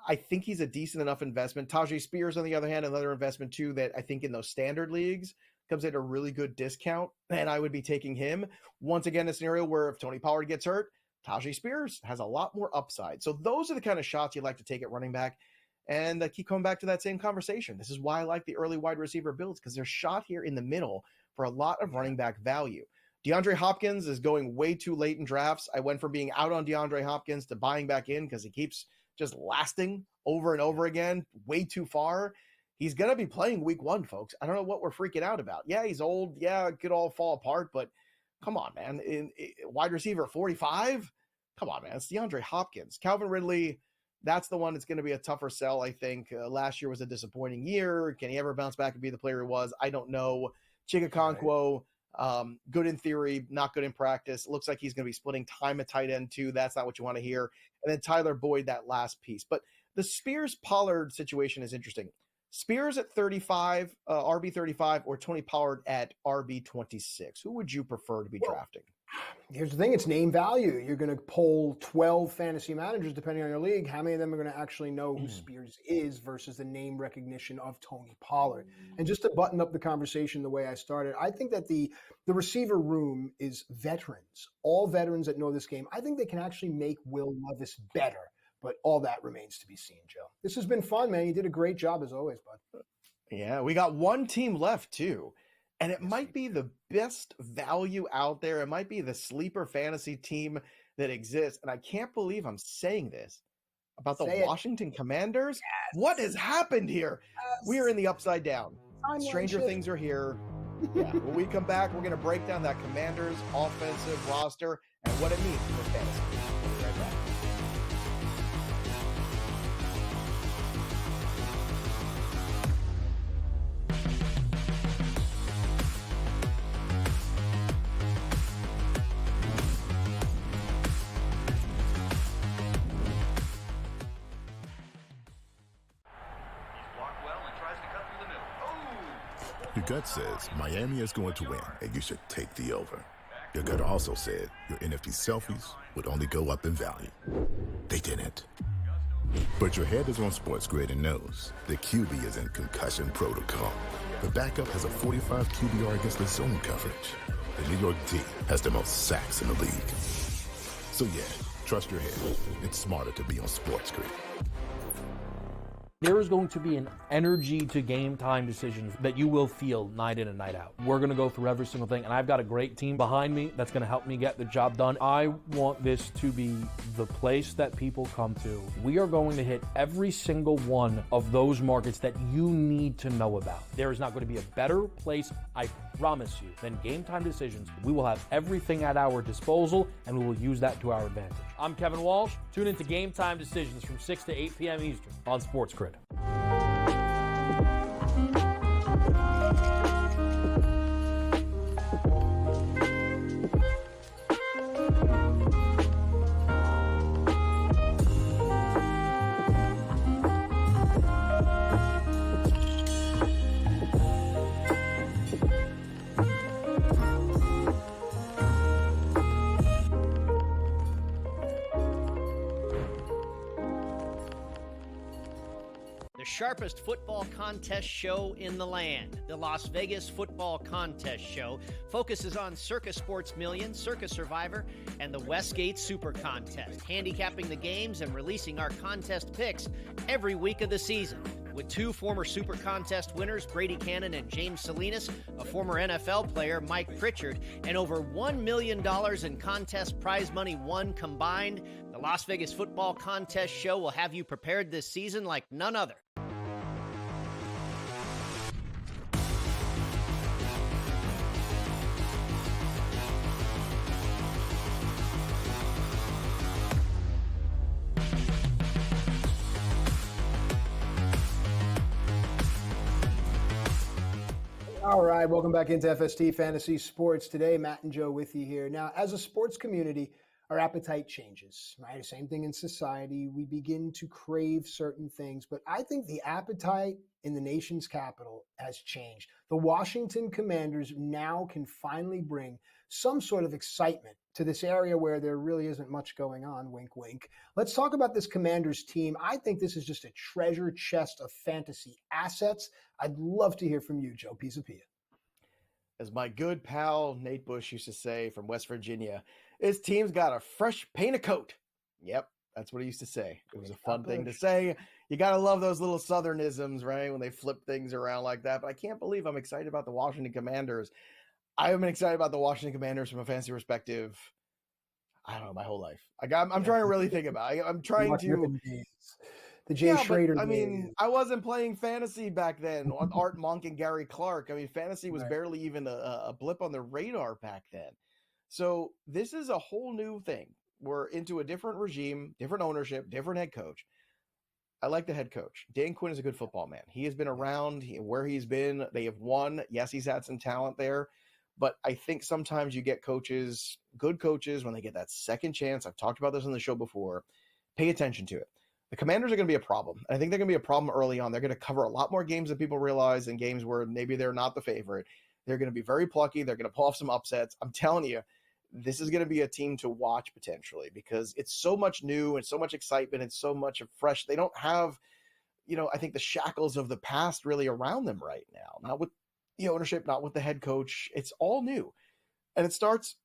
I think he's a decent enough investment. Tajay Spears, on the other hand, another investment too that I think in those standard leagues comes at a really good discount, and I would be taking him. Once again, a scenario where if Tony Pollard gets hurt, Tajay Spears has a lot more upside. So those are the kind of shots you'd like to take at running back. And I keep coming back to that same conversation. This is why I like the early wide receiver builds, because they're shot here in the middle for a lot of running back value. DeAndre Hopkins is going way too late in drafts. I went from being out on DeAndre Hopkins to buying back in because he keeps just lasting over and over again, way too far. He's going to be playing week 1, folks. I don't know what we're freaking out about. Yeah, he's old. Yeah, it could all fall apart, but come on, man. In wide receiver 45? Come on, man. It's DeAndre Hopkins. Calvin Ridley, that's the one that's going to be a tougher sell, I think. Last year was a disappointing year. Can he ever bounce back and be the player he was? I don't know. Chigakonkwo, good in theory, not good in practice. Looks like he's going to be splitting time at tight end too. That's not what you want to hear. And then Tyler Boyd, that last piece. But the Spears-Pollard situation is interesting. Spears at 35, RB35, or Tony Pollard at RB26. Who would you prefer to be drafting? Here's the thing, it's name value. You're going to poll 12 fantasy managers, depending on your league. How many of them are going to actually know who Spears is versus the name recognition of Tony Pollard? And just to button up the conversation the way I started, I think that the receiver room is veterans, all veterans that know this game. I think they can actually make Will Levis better, but all that remains to be seen, Joe. This has been fun, man. You did a great job as always, bud. Yeah, we got one team left too. And it might be the best value out there. It might be the sleeper fantasy team that exists. And I can't believe I'm saying this about the Washington Commanders. Yes. What has happened here? Yes. We are in the upside down. Stranger things are here. Yeah. When we come back, we're going to break down that Commanders offensive roster and what it means for fantasy. We'll be right back. Your gut says Miami is going to win, and you should take the over. Your gut also said your NFT selfies would only go up in value. They didn't. But your head is on SportsGrid and knows the QB is in concussion protocol. The backup has a 45 QBR against the zone coverage. The New York D has the most sacks in the league. So yeah, trust your head. It's smarter to be on SportsGrid. There is going to be an energy to game time decisions that you will feel night in and night out. We're going to go through every single thing, and I've got a great team behind me that's going to help me get the job done. I want this to be the place that people come to. We are going to hit every single one of those markets that you need to know about. There is not going to be a better place, I promise you, than Game Time Decisions. We will have everything at our disposal, and we will use that to our advantage. I'm Kevin Walsh. Tune into Game Time Decisions from 6 to 8 p.m. Eastern on SportsGrid. Sharpest football contest show in the land. The Las Vegas Football Contest Show focuses on Circus Sports Million, Circus Survivor, and the Westgate Super Contest, handicapping the games and releasing our contest picks every week of the season. With two former Super Contest winners, Brady Cannon and James Salinas, a former NFL player, Mike Pritchard, and over $1 million in contest prize money won combined, the Las Vegas Football Contest Show will have you prepared this season like none other. All right, welcome back into FST Fantasy Sports. Today, Matt and Joe with you here. Now, as a sports community, our appetite changes, right? Same thing in society. We begin to crave certain things, but I think the appetite in the nation's capital has changed. The Washington Commanders now can finally bring some sort of excitement to this area where there really isn't much going on, wink, wink. Let's talk about this Commanders team. I think this is just a treasure chest of fantasy assets. I'd love to hear from you, Joe Pisapia. As my good pal Nate Bush used to say from West Virginia, his team's got a fresh paint of coat. Yep, that's what he used to say. It was a fun thing to say. You got to love those little Southernisms, right, when they flip things around like that. But I can't believe I'm excited about the Washington Commanders. I've been excited about the Washington Commanders from a fantasy perspective, I don't know, my whole life. I'm trying to really think about it. I'm trying to... The Jay Schrader. I mean, I wasn't playing fantasy back then on Art Monk and Gary Clark. I mean, fantasy was barely even a blip on the radar back then. So this is a whole new thing. We're into a different regime, different ownership, different head coach. I like the head coach. Dan Quinn is a good football man. He has been around where he's been. They have won. Yes, he's had some talent there. But I think sometimes you get coaches, good coaches, when they get that second chance. I've talked about this on the show before. Pay attention to it. The Commanders are going to be a problem. I think they're going to be a problem early on. They're going to cover a lot more games than people realize, and games where maybe they're not the favorite. They're going to be very plucky. They're going to pull off some upsets. I'm telling you, this is going to be a team to watch potentially because it's so much new and so much excitement and so much fresh. They don't have, I think the shackles of the past really around them right now. Not with the ownership, not with the head coach. It's all new. And it starts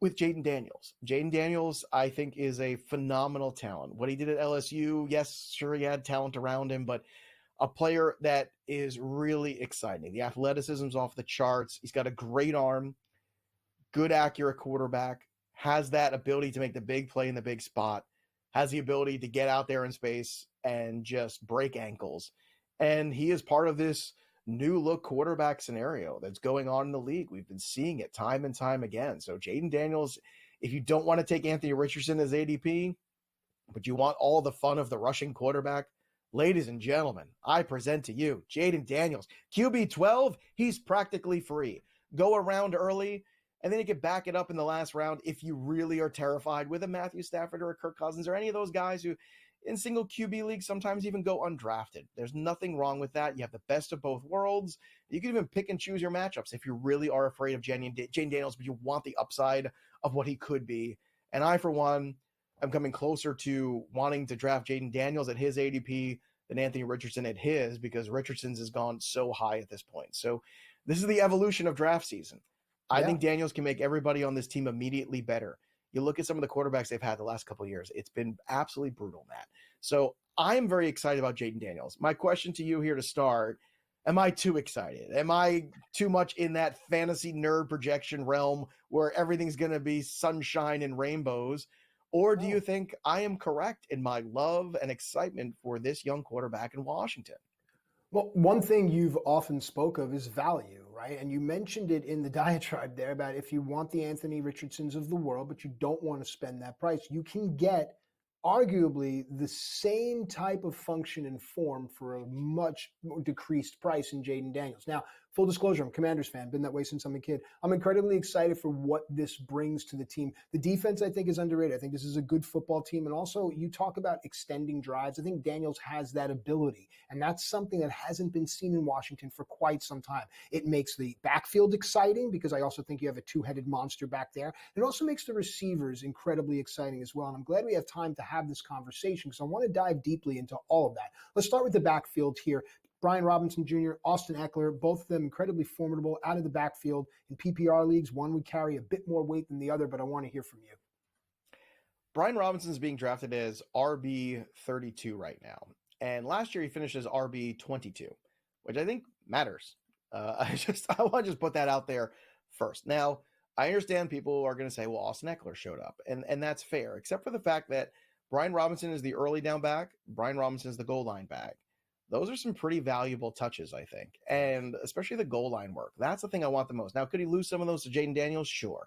with Jaden Daniels. Jaden Daniels, I think, is a phenomenal talent. What he did at LSU, yes, sure, he had talent around him, but a player that is really exciting. The athleticism's off the charts. He's got a great arm, good, accurate quarterback, has that ability to make the big play in the big spot, has the ability to get out there in space and just break ankles. And he is part of this new look quarterback scenario that's going on in the league. We've been seeing it time and time again. So Jaden Daniels, if you don't want to take Anthony Richardson as ADP, but you want all the fun of the rushing quarterback, ladies and gentlemen, I present to you Jaden Daniels, QB 12. He's practically free. Go around early, and then you can back it up in the last round if you really are terrified with a Matthew Stafford or a Kirk Cousins or any of those guys who, in single QB leagues sometimes even go undrafted. There's nothing wrong with that. You have the best of both worlds. You can even pick and choose your matchups if you really are afraid of Jane Daniels, but you want the upside of what he could be. And I, for one, am coming closer to wanting to draft Jaden Daniels at his ADP than Anthony Richardson at his, because Richardson's has gone so high at this point. So this is the evolution of draft season. I think Daniels can make everybody on this team immediately better. You look at some of the quarterbacks they've had the last couple of years. It's been absolutely brutal, Matt. So I'm very excited about Jaden Daniels. My question to you here to start, am I too excited? Am I too much in that fantasy nerd projection realm where everything's going to be sunshine and rainbows? Or do you think I am correct in my love and excitement for this young quarterback in Washington? Well, one thing you've often spoke of is value, right? And you mentioned it in the diatribe there about if you want the Anthony Richardsons of the world, but you don't want to spend that price, you can get arguably the same type of function and form for a much decreased price in Jaden Daniels. Now, full disclosure, I'm a Commanders fan, been that way since I'm a kid. I'm incredibly excited for what this brings to the team. The defense, I think, is underrated. I think this is a good football team. And also, you talk about extending drives. I think Daniels has that ability. And that's something that hasn't been seen in Washington for quite some time. It makes the backfield exciting because I also think you have a two-headed monster back there. It also makes the receivers incredibly exciting as well. And I'm glad we have time to have this conversation because I want to dive deeply into all of that. Let's start with the backfield here. Brian Robinson Jr., Austin Eckler, both of them incredibly formidable out of the backfield. In PPR leagues, one would carry a bit more weight than the other, but I want to hear from you. Brian Robinson is being drafted as RB 32 right now. And last year he finished as RB 22, which I think matters. I want to just put that out there first. Now, I understand people are going to say, well, Austin Eckler showed up, and that's fair, except for the fact that Brian Robinson is the early down back. Brian Robinson is the goal line back. Those are some pretty valuable touches, I think, and especially the goal line work. That's the thing I want the most. Now, could he lose some of those to Jaden Daniels? Sure.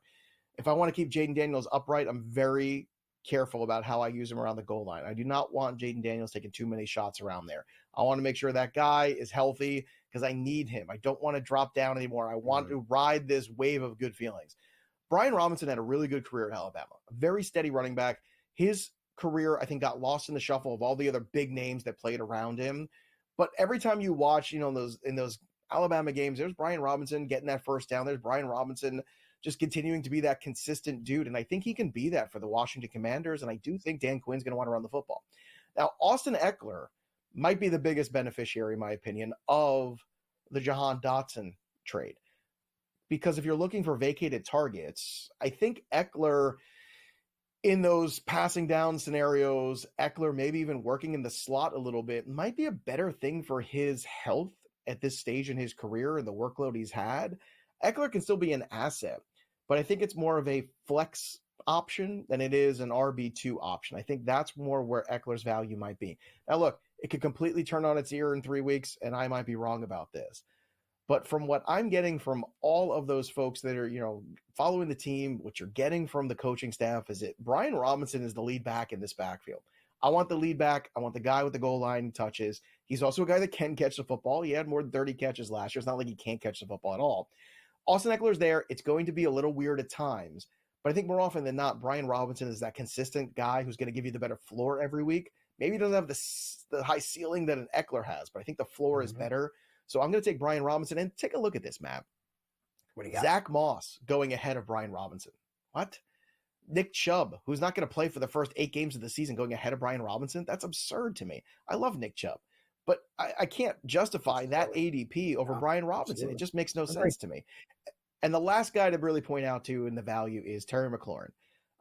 If I want to keep Jaden Daniels upright, I'm very careful about how I use him around the goal line. I do not want Jaden Daniels taking too many shots around there. I want to make sure that guy is healthy because I need him. I don't want to drop down anymore. I want to ride this wave of good feelings. Brian Robinson had a really good career at Alabama, a very steady running back. His career, I think, got lost in the shuffle of all the other big names that played around him. But every time you watch, in those Alabama games, there's Brian Robinson getting that first down. There's Brian Robinson just continuing to be that consistent dude. And I think he can be that for the Washington Commanders. And I do think Dan Quinn's going to want to run the football. Now, Austin Eckler might be the biggest beneficiary, in my opinion, of the Jahan Dotson trade. Because if you're looking for vacated targets, I think Eckler, in those passing down scenarios, Eckler maybe even working in the slot a little bit might be a better thing for his health at this stage in his career and the workload he's had. Eckler can still be an asset, but I think it's more of a flex option than it is an RB2 option. I think that's more where Eckler's value might be. Now, look, it could completely turn on its ear in 3 weeks, and I might be wrong about this. But from what I'm getting from all of those folks that are, following the team, what you're getting from the coaching staff is that Brian Robinson is the lead back in this backfield. I want the lead back. I want the guy with the goal line touches. He's also a guy that can catch the football. He had more than 30 catches last year. It's not like he can't catch the football at all. Austin Eckler's there. It's going to be a little weird at times, but I think more often than not, Brian Robinson is that consistent guy who's going to give you the better floor every week. Maybe he doesn't have the high ceiling that an Eckler has, but I think the floor is better. So I'm going to take Brian Robinson, and take a look at this, Matt. What do you got? Zach Moss going ahead of Brian Robinson. What? Nick Chubb, who's not going to play for the first 8 games of the season, going ahead of Brian Robinson? That's absurd to me. I love Nick Chubb, but I can't justify that ADP over Brian Robinson. Absolutely. It just makes no sense to me. And the last guy to really point out to in the value is Terry McLaurin,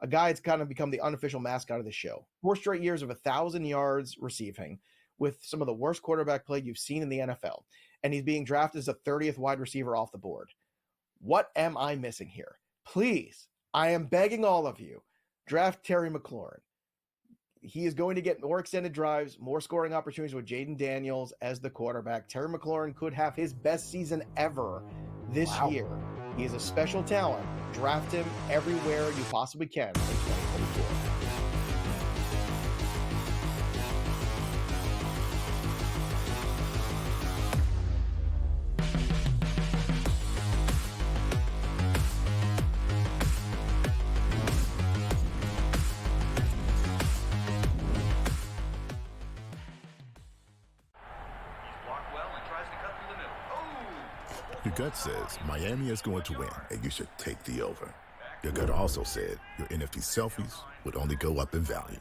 a guy that's kind of become the unofficial mascot of the show. 4 straight years of 1,000 yards receiving with some of the worst quarterback play you've seen in the NFL. And he's being drafted as a 30th wide receiver off the board. What am I missing here? Please, I am begging all of you, draft Terry McLaurin. He is going to get more extended drives, more scoring opportunities with Jaden Daniels as the quarterback. Terry McLaurin could have his best season ever this year. He is a special talent. Draft him everywhere you possibly can in 2024. Your gut says Miami is going to win, and you should take the over. Your gut also said your NFT selfies would only go up in value.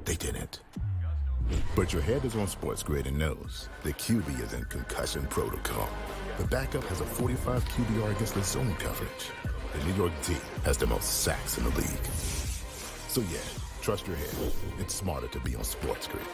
They didn't. But your head is on SportsGrid and knows the QB is in concussion protocol. The backup has a 45 QBR against the zone coverage. The New York D has the most sacks in the league. So yeah, trust your head. It's smarter to be on SportsGrid.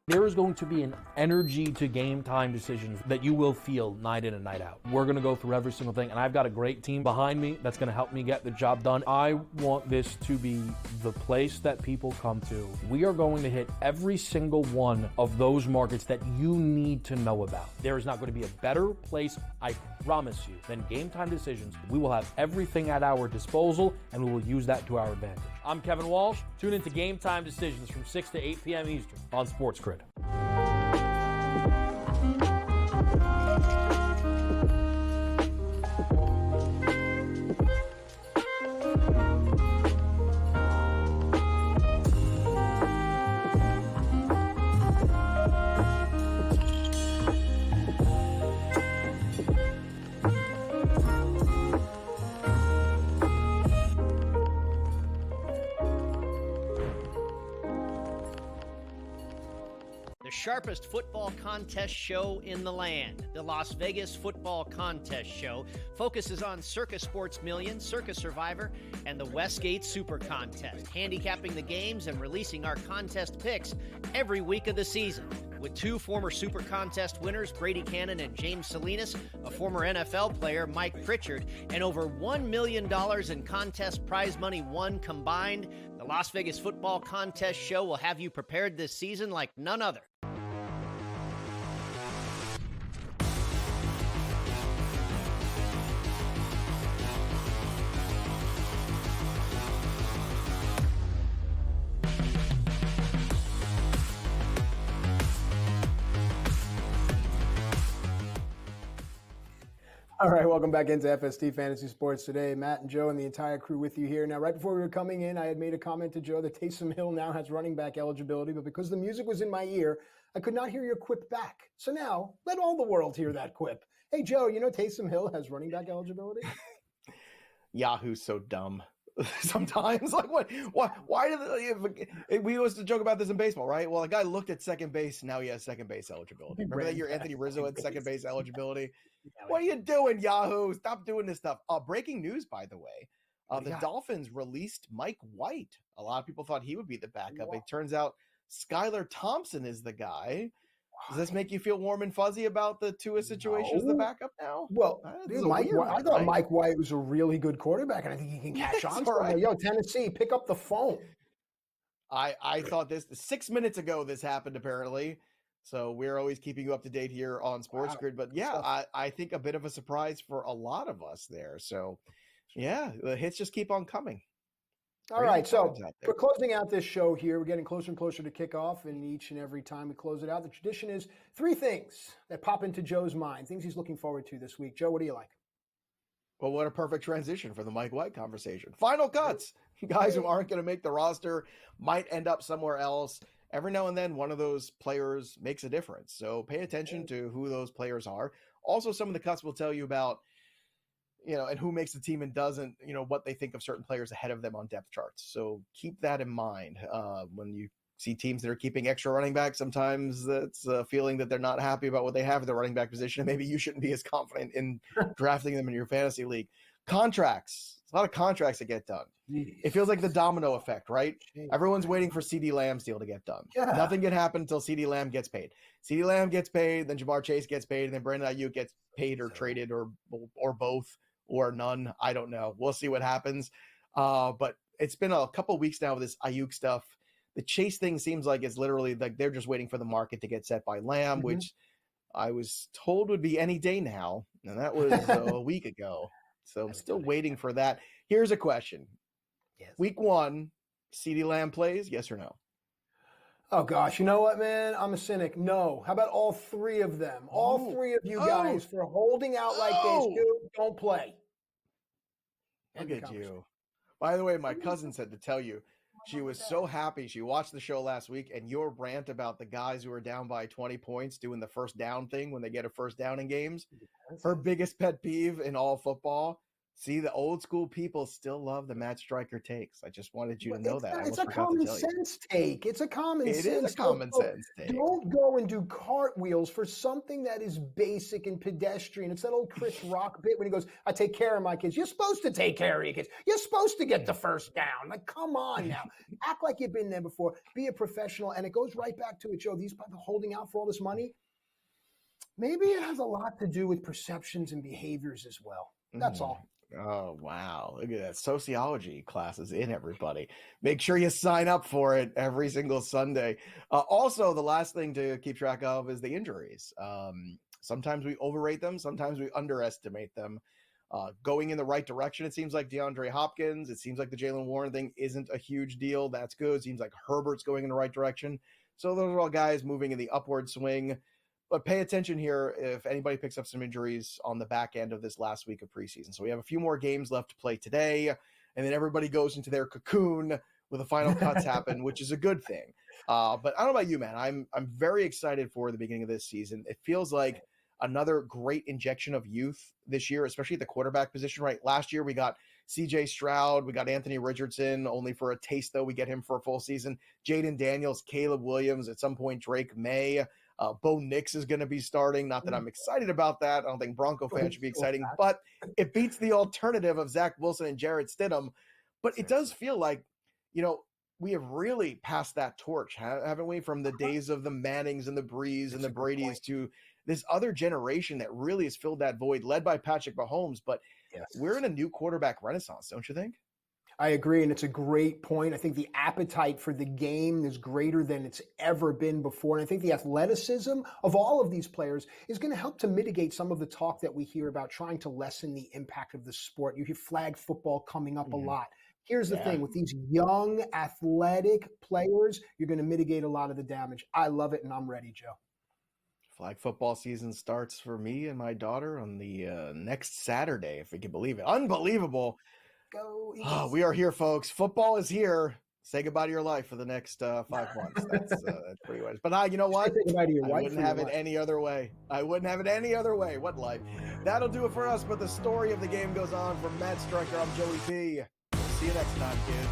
There is going to be an energy to game time decisions that you will feel night in and night out. We're going to go through every single thing, and I've got a great team behind me that's going to help me get the job done. I want this to be the place that people come to. We are going to hit every single one of those markets that you need to know about. There is not going to be a better place, I promise you, than Game Time Decisions. We will have everything at our disposal, and we will use that to our advantage. I'm Kevin Walsh. Tune into Game Time Decisions from 6 to 8 p.m. Eastern on SportsGrid. Sharpest football contest show in the land. The Las Vegas Football Contest Show focuses on Circus Sports Million, Circus Survivor, and the Westgate Super Contest, handicapping the games and releasing our contest picks every week of the season. With two former Super Contest winners, Brady Cannon and James Salinas, a former NFL player, Mike Pritchard, and over $1 million in contest prize money won combined, the Las Vegas Football Contest Show will have you prepared this season like none other. All right, welcome back into FST Fantasy Sports today. Matt and Joe and the entire crew with you here. Now, right before we were coming in, I had made a comment to Joe that Taysom Hill now has running back eligibility, but because the music was in my ear, I could not hear your quip back. So now, let all the world hear that quip. Hey, Joe, you know Taysom Hill has running back eligibility? Yahoo's so dumb. Sometimes, like, why we used to joke about this in baseball, right? Well, a guy looked at second base, now he has second base eligibility. Remember that year Anthony Rizzo had second base eligibility? What are you doing, Yahoo? Stop doing this stuff. Breaking news, by the way. The Dolphins released Mike White. A lot of people thought he would be the backup. It turns out Skylar Thompson is the guy. Does this make you feel warm and fuzzy about the Tua situation as the backup now? Well, I thought Mike White was a really good quarterback, and I think he can catch on. Right. Yo, Tennessee, pick up the phone. I thought this 6 minutes ago. This happened apparently. So we're always keeping you up to date here on SportsGrid. But yeah, I think a bit of a surprise for a lot of us there. So yeah, the hits just keep on coming. All right, so we're closing out this show here. We're getting closer and closer to kickoff, and each and every time we close it out, the tradition is 3 things that pop into Joe's mind, things he's looking forward to this week. Joe, what do you like? Well, what a perfect transition for the Mike White conversation. Final cuts. Guys who aren't going to make the roster might end up somewhere else. Every now and then, one of those players makes a difference. So pay attention to who those players are. Also, some of the cuts will tell you about, and who makes the team and doesn't, what they think of certain players ahead of them on depth charts. So keep that in mind. When you see teams that are keeping extra running backs, sometimes that's a feeling that they're not happy about what they have at the running back position. And maybe you shouldn't be as confident in drafting them in your fantasy league. Contracts. A lot of contracts that get done. It feels like the domino effect, right? Everyone's waiting for CeeDee Lamb's deal to get done. Yeah. Nothing can happen until CeeDee Lamb gets paid. CeeDee Lamb gets paid, then Jamar Chase gets paid, and then Brandon Ayuk gets paid or traded or both or none. I don't know. We'll see what happens. But it's been a couple weeks now with this Ayuk stuff. The Chase thing seems like it's literally like they're just waiting for the market to get set by Lamb, which I was told would be any day now. And that was a week ago. So I'm still waiting for that. Here's a question. Yes. Week 1, CeeDee Lamb plays, yes or no? Oh, gosh. You know what, man? I'm a cynic. No. How about all 3 of them? All 3 of you guys for holding out like this. Dude, don't play. Look at you. By the way, my cousin said to tell you, She was so happy. She watched the show last week, and your rant about the guys who are down by 20 points doing the first down thing when they get a first down in games. Her biggest pet peeve in all football. See, the old school people still love the Matt Striker takes. I just wanted you to know that. It's a common sense take. It's a common sense. It is a common sense take. Don't go and do cartwheels for something that is basic and pedestrian. It's that old Chris Rock bit when he goes, I take care of my kids. You're supposed to take care of your kids. You're supposed to get the first down. Like, come on now. Act like you've been there before. Be a professional. And it goes right back to it, Joe. These people holding out for all this money, maybe it has a lot to do with perceptions and behaviors as well. That's all. Oh, wow. Look at that. Sociology class is in, everybody. Make sure you sign up for it every single Sunday. Also, the last thing to keep track of is the injuries. Sometimes we overrate them. Sometimes we underestimate them. Going in the right direction, it seems like DeAndre Hopkins. It seems like the Jaylen Warren thing isn't a huge deal. That's good. It seems like Herbert's going in the right direction. So those are all guys moving in the upward swing. But pay attention here if anybody picks up some injuries on the back end of this last week of preseason. So we have a few more games left to play today, and then everybody goes into their cocoon with the final cuts happen, which is a good thing. But I don't know about you, man. I'm very excited for the beginning of this season. It feels like another great injection of youth this year, especially at the quarterback position, right? Last year we got CJ Stroud, we got Anthony Richardson, only for a taste, though. We get him for a full season. Jaden Daniels, Caleb Williams, at some point Drake May. Bo Nix is going to be starting. Not that I'm excited about that. I don't think Bronco fans should be exciting, but it beats the alternative of Zach Wilson and Jarrett Stidham. But it does feel like, we have really passed that torch, haven't we? From the days of the Mannings and the Brees and the Bradys to this other generation that really has filled that void, led by Patrick Mahomes. But we're in a new quarterback renaissance, don't you think? I agree, and it's a great point. I think the appetite for the game is greater than it's ever been before. And I think the athleticism of all of these players is going to help to mitigate some of the talk that we hear about trying to lessen the impact of the sport. You hear flag football coming up a lot. Here's the thing. With these young, athletic players, you're going to mitigate a lot of the damage. I love it, and I'm ready, Joe. Flag football season starts for me and my daughter on the next Saturday, if we can believe it. Unbelievable. Go Eagles. Oh, we are here, folks. Football is here. Say goodbye to your life for the next 5 months. That's pretty much. But you know what? I wouldn't have it any other way. I wouldn't have it any other way. What life? That'll do it for us. But the story of the game goes on. From Matt Striker, I'm Joey P. See you next time, kids.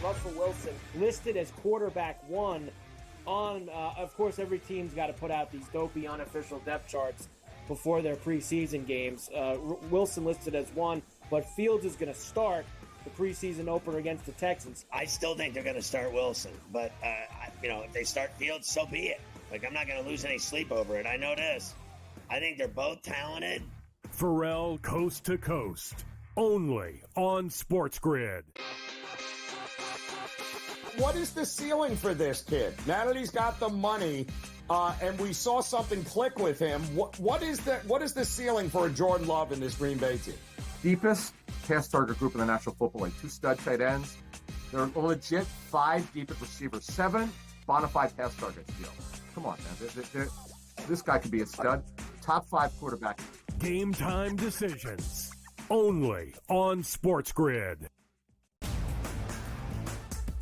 Russell Wilson listed as quarterback one on, of course, every team's got to put out these dopey unofficial depth charts before their preseason games. Wilson listed as one, but Fields is going to start the preseason opener against the Texans. I still think they're going to start Wilson, but, if they start Fields, so be it. I'm not going to lose any sleep over it. I know this. I think they're both talented. Pharrell Coast to Coast, only on SportsGrid. What is the ceiling for this kid? Now that he's got the money, and we saw something click with him, what is the ceiling for a Jordan Love in this Green Bay team? Deepest pass target group in the National Football League, 2 stud tight ends. They're a legit 5 deep at receiver, 7 bona fide pass targets. Come on, man. This guy could be a stud. Top 5 quarterback. Game time decisions, only on SportsGrid.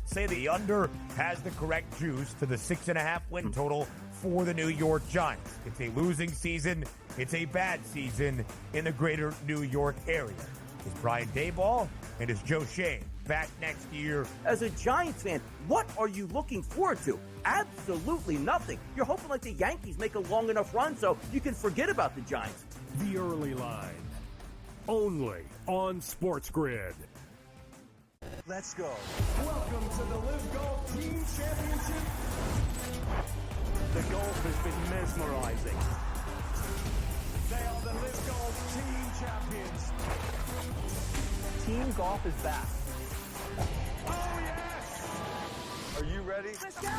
Say the under has the correct juice to the 6.5 win total for the New York Giants. It's a losing season. It's a bad season in the greater New York area. Is Brian Daboll and is Joe Shane back next year? As a Giants fan, what are you looking forward to? Absolutely nothing. You're hoping like the Yankees make a long enough run so you can forget about the Giants. The early line, only on SportsGrid. Let's go. Welcome to the Live Golf Team Championship. The golf has been mesmerizing. They are the Live Golf Team Champions. Team golf is back. Oh, yes! Are you ready? Let's go!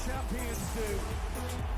champions do.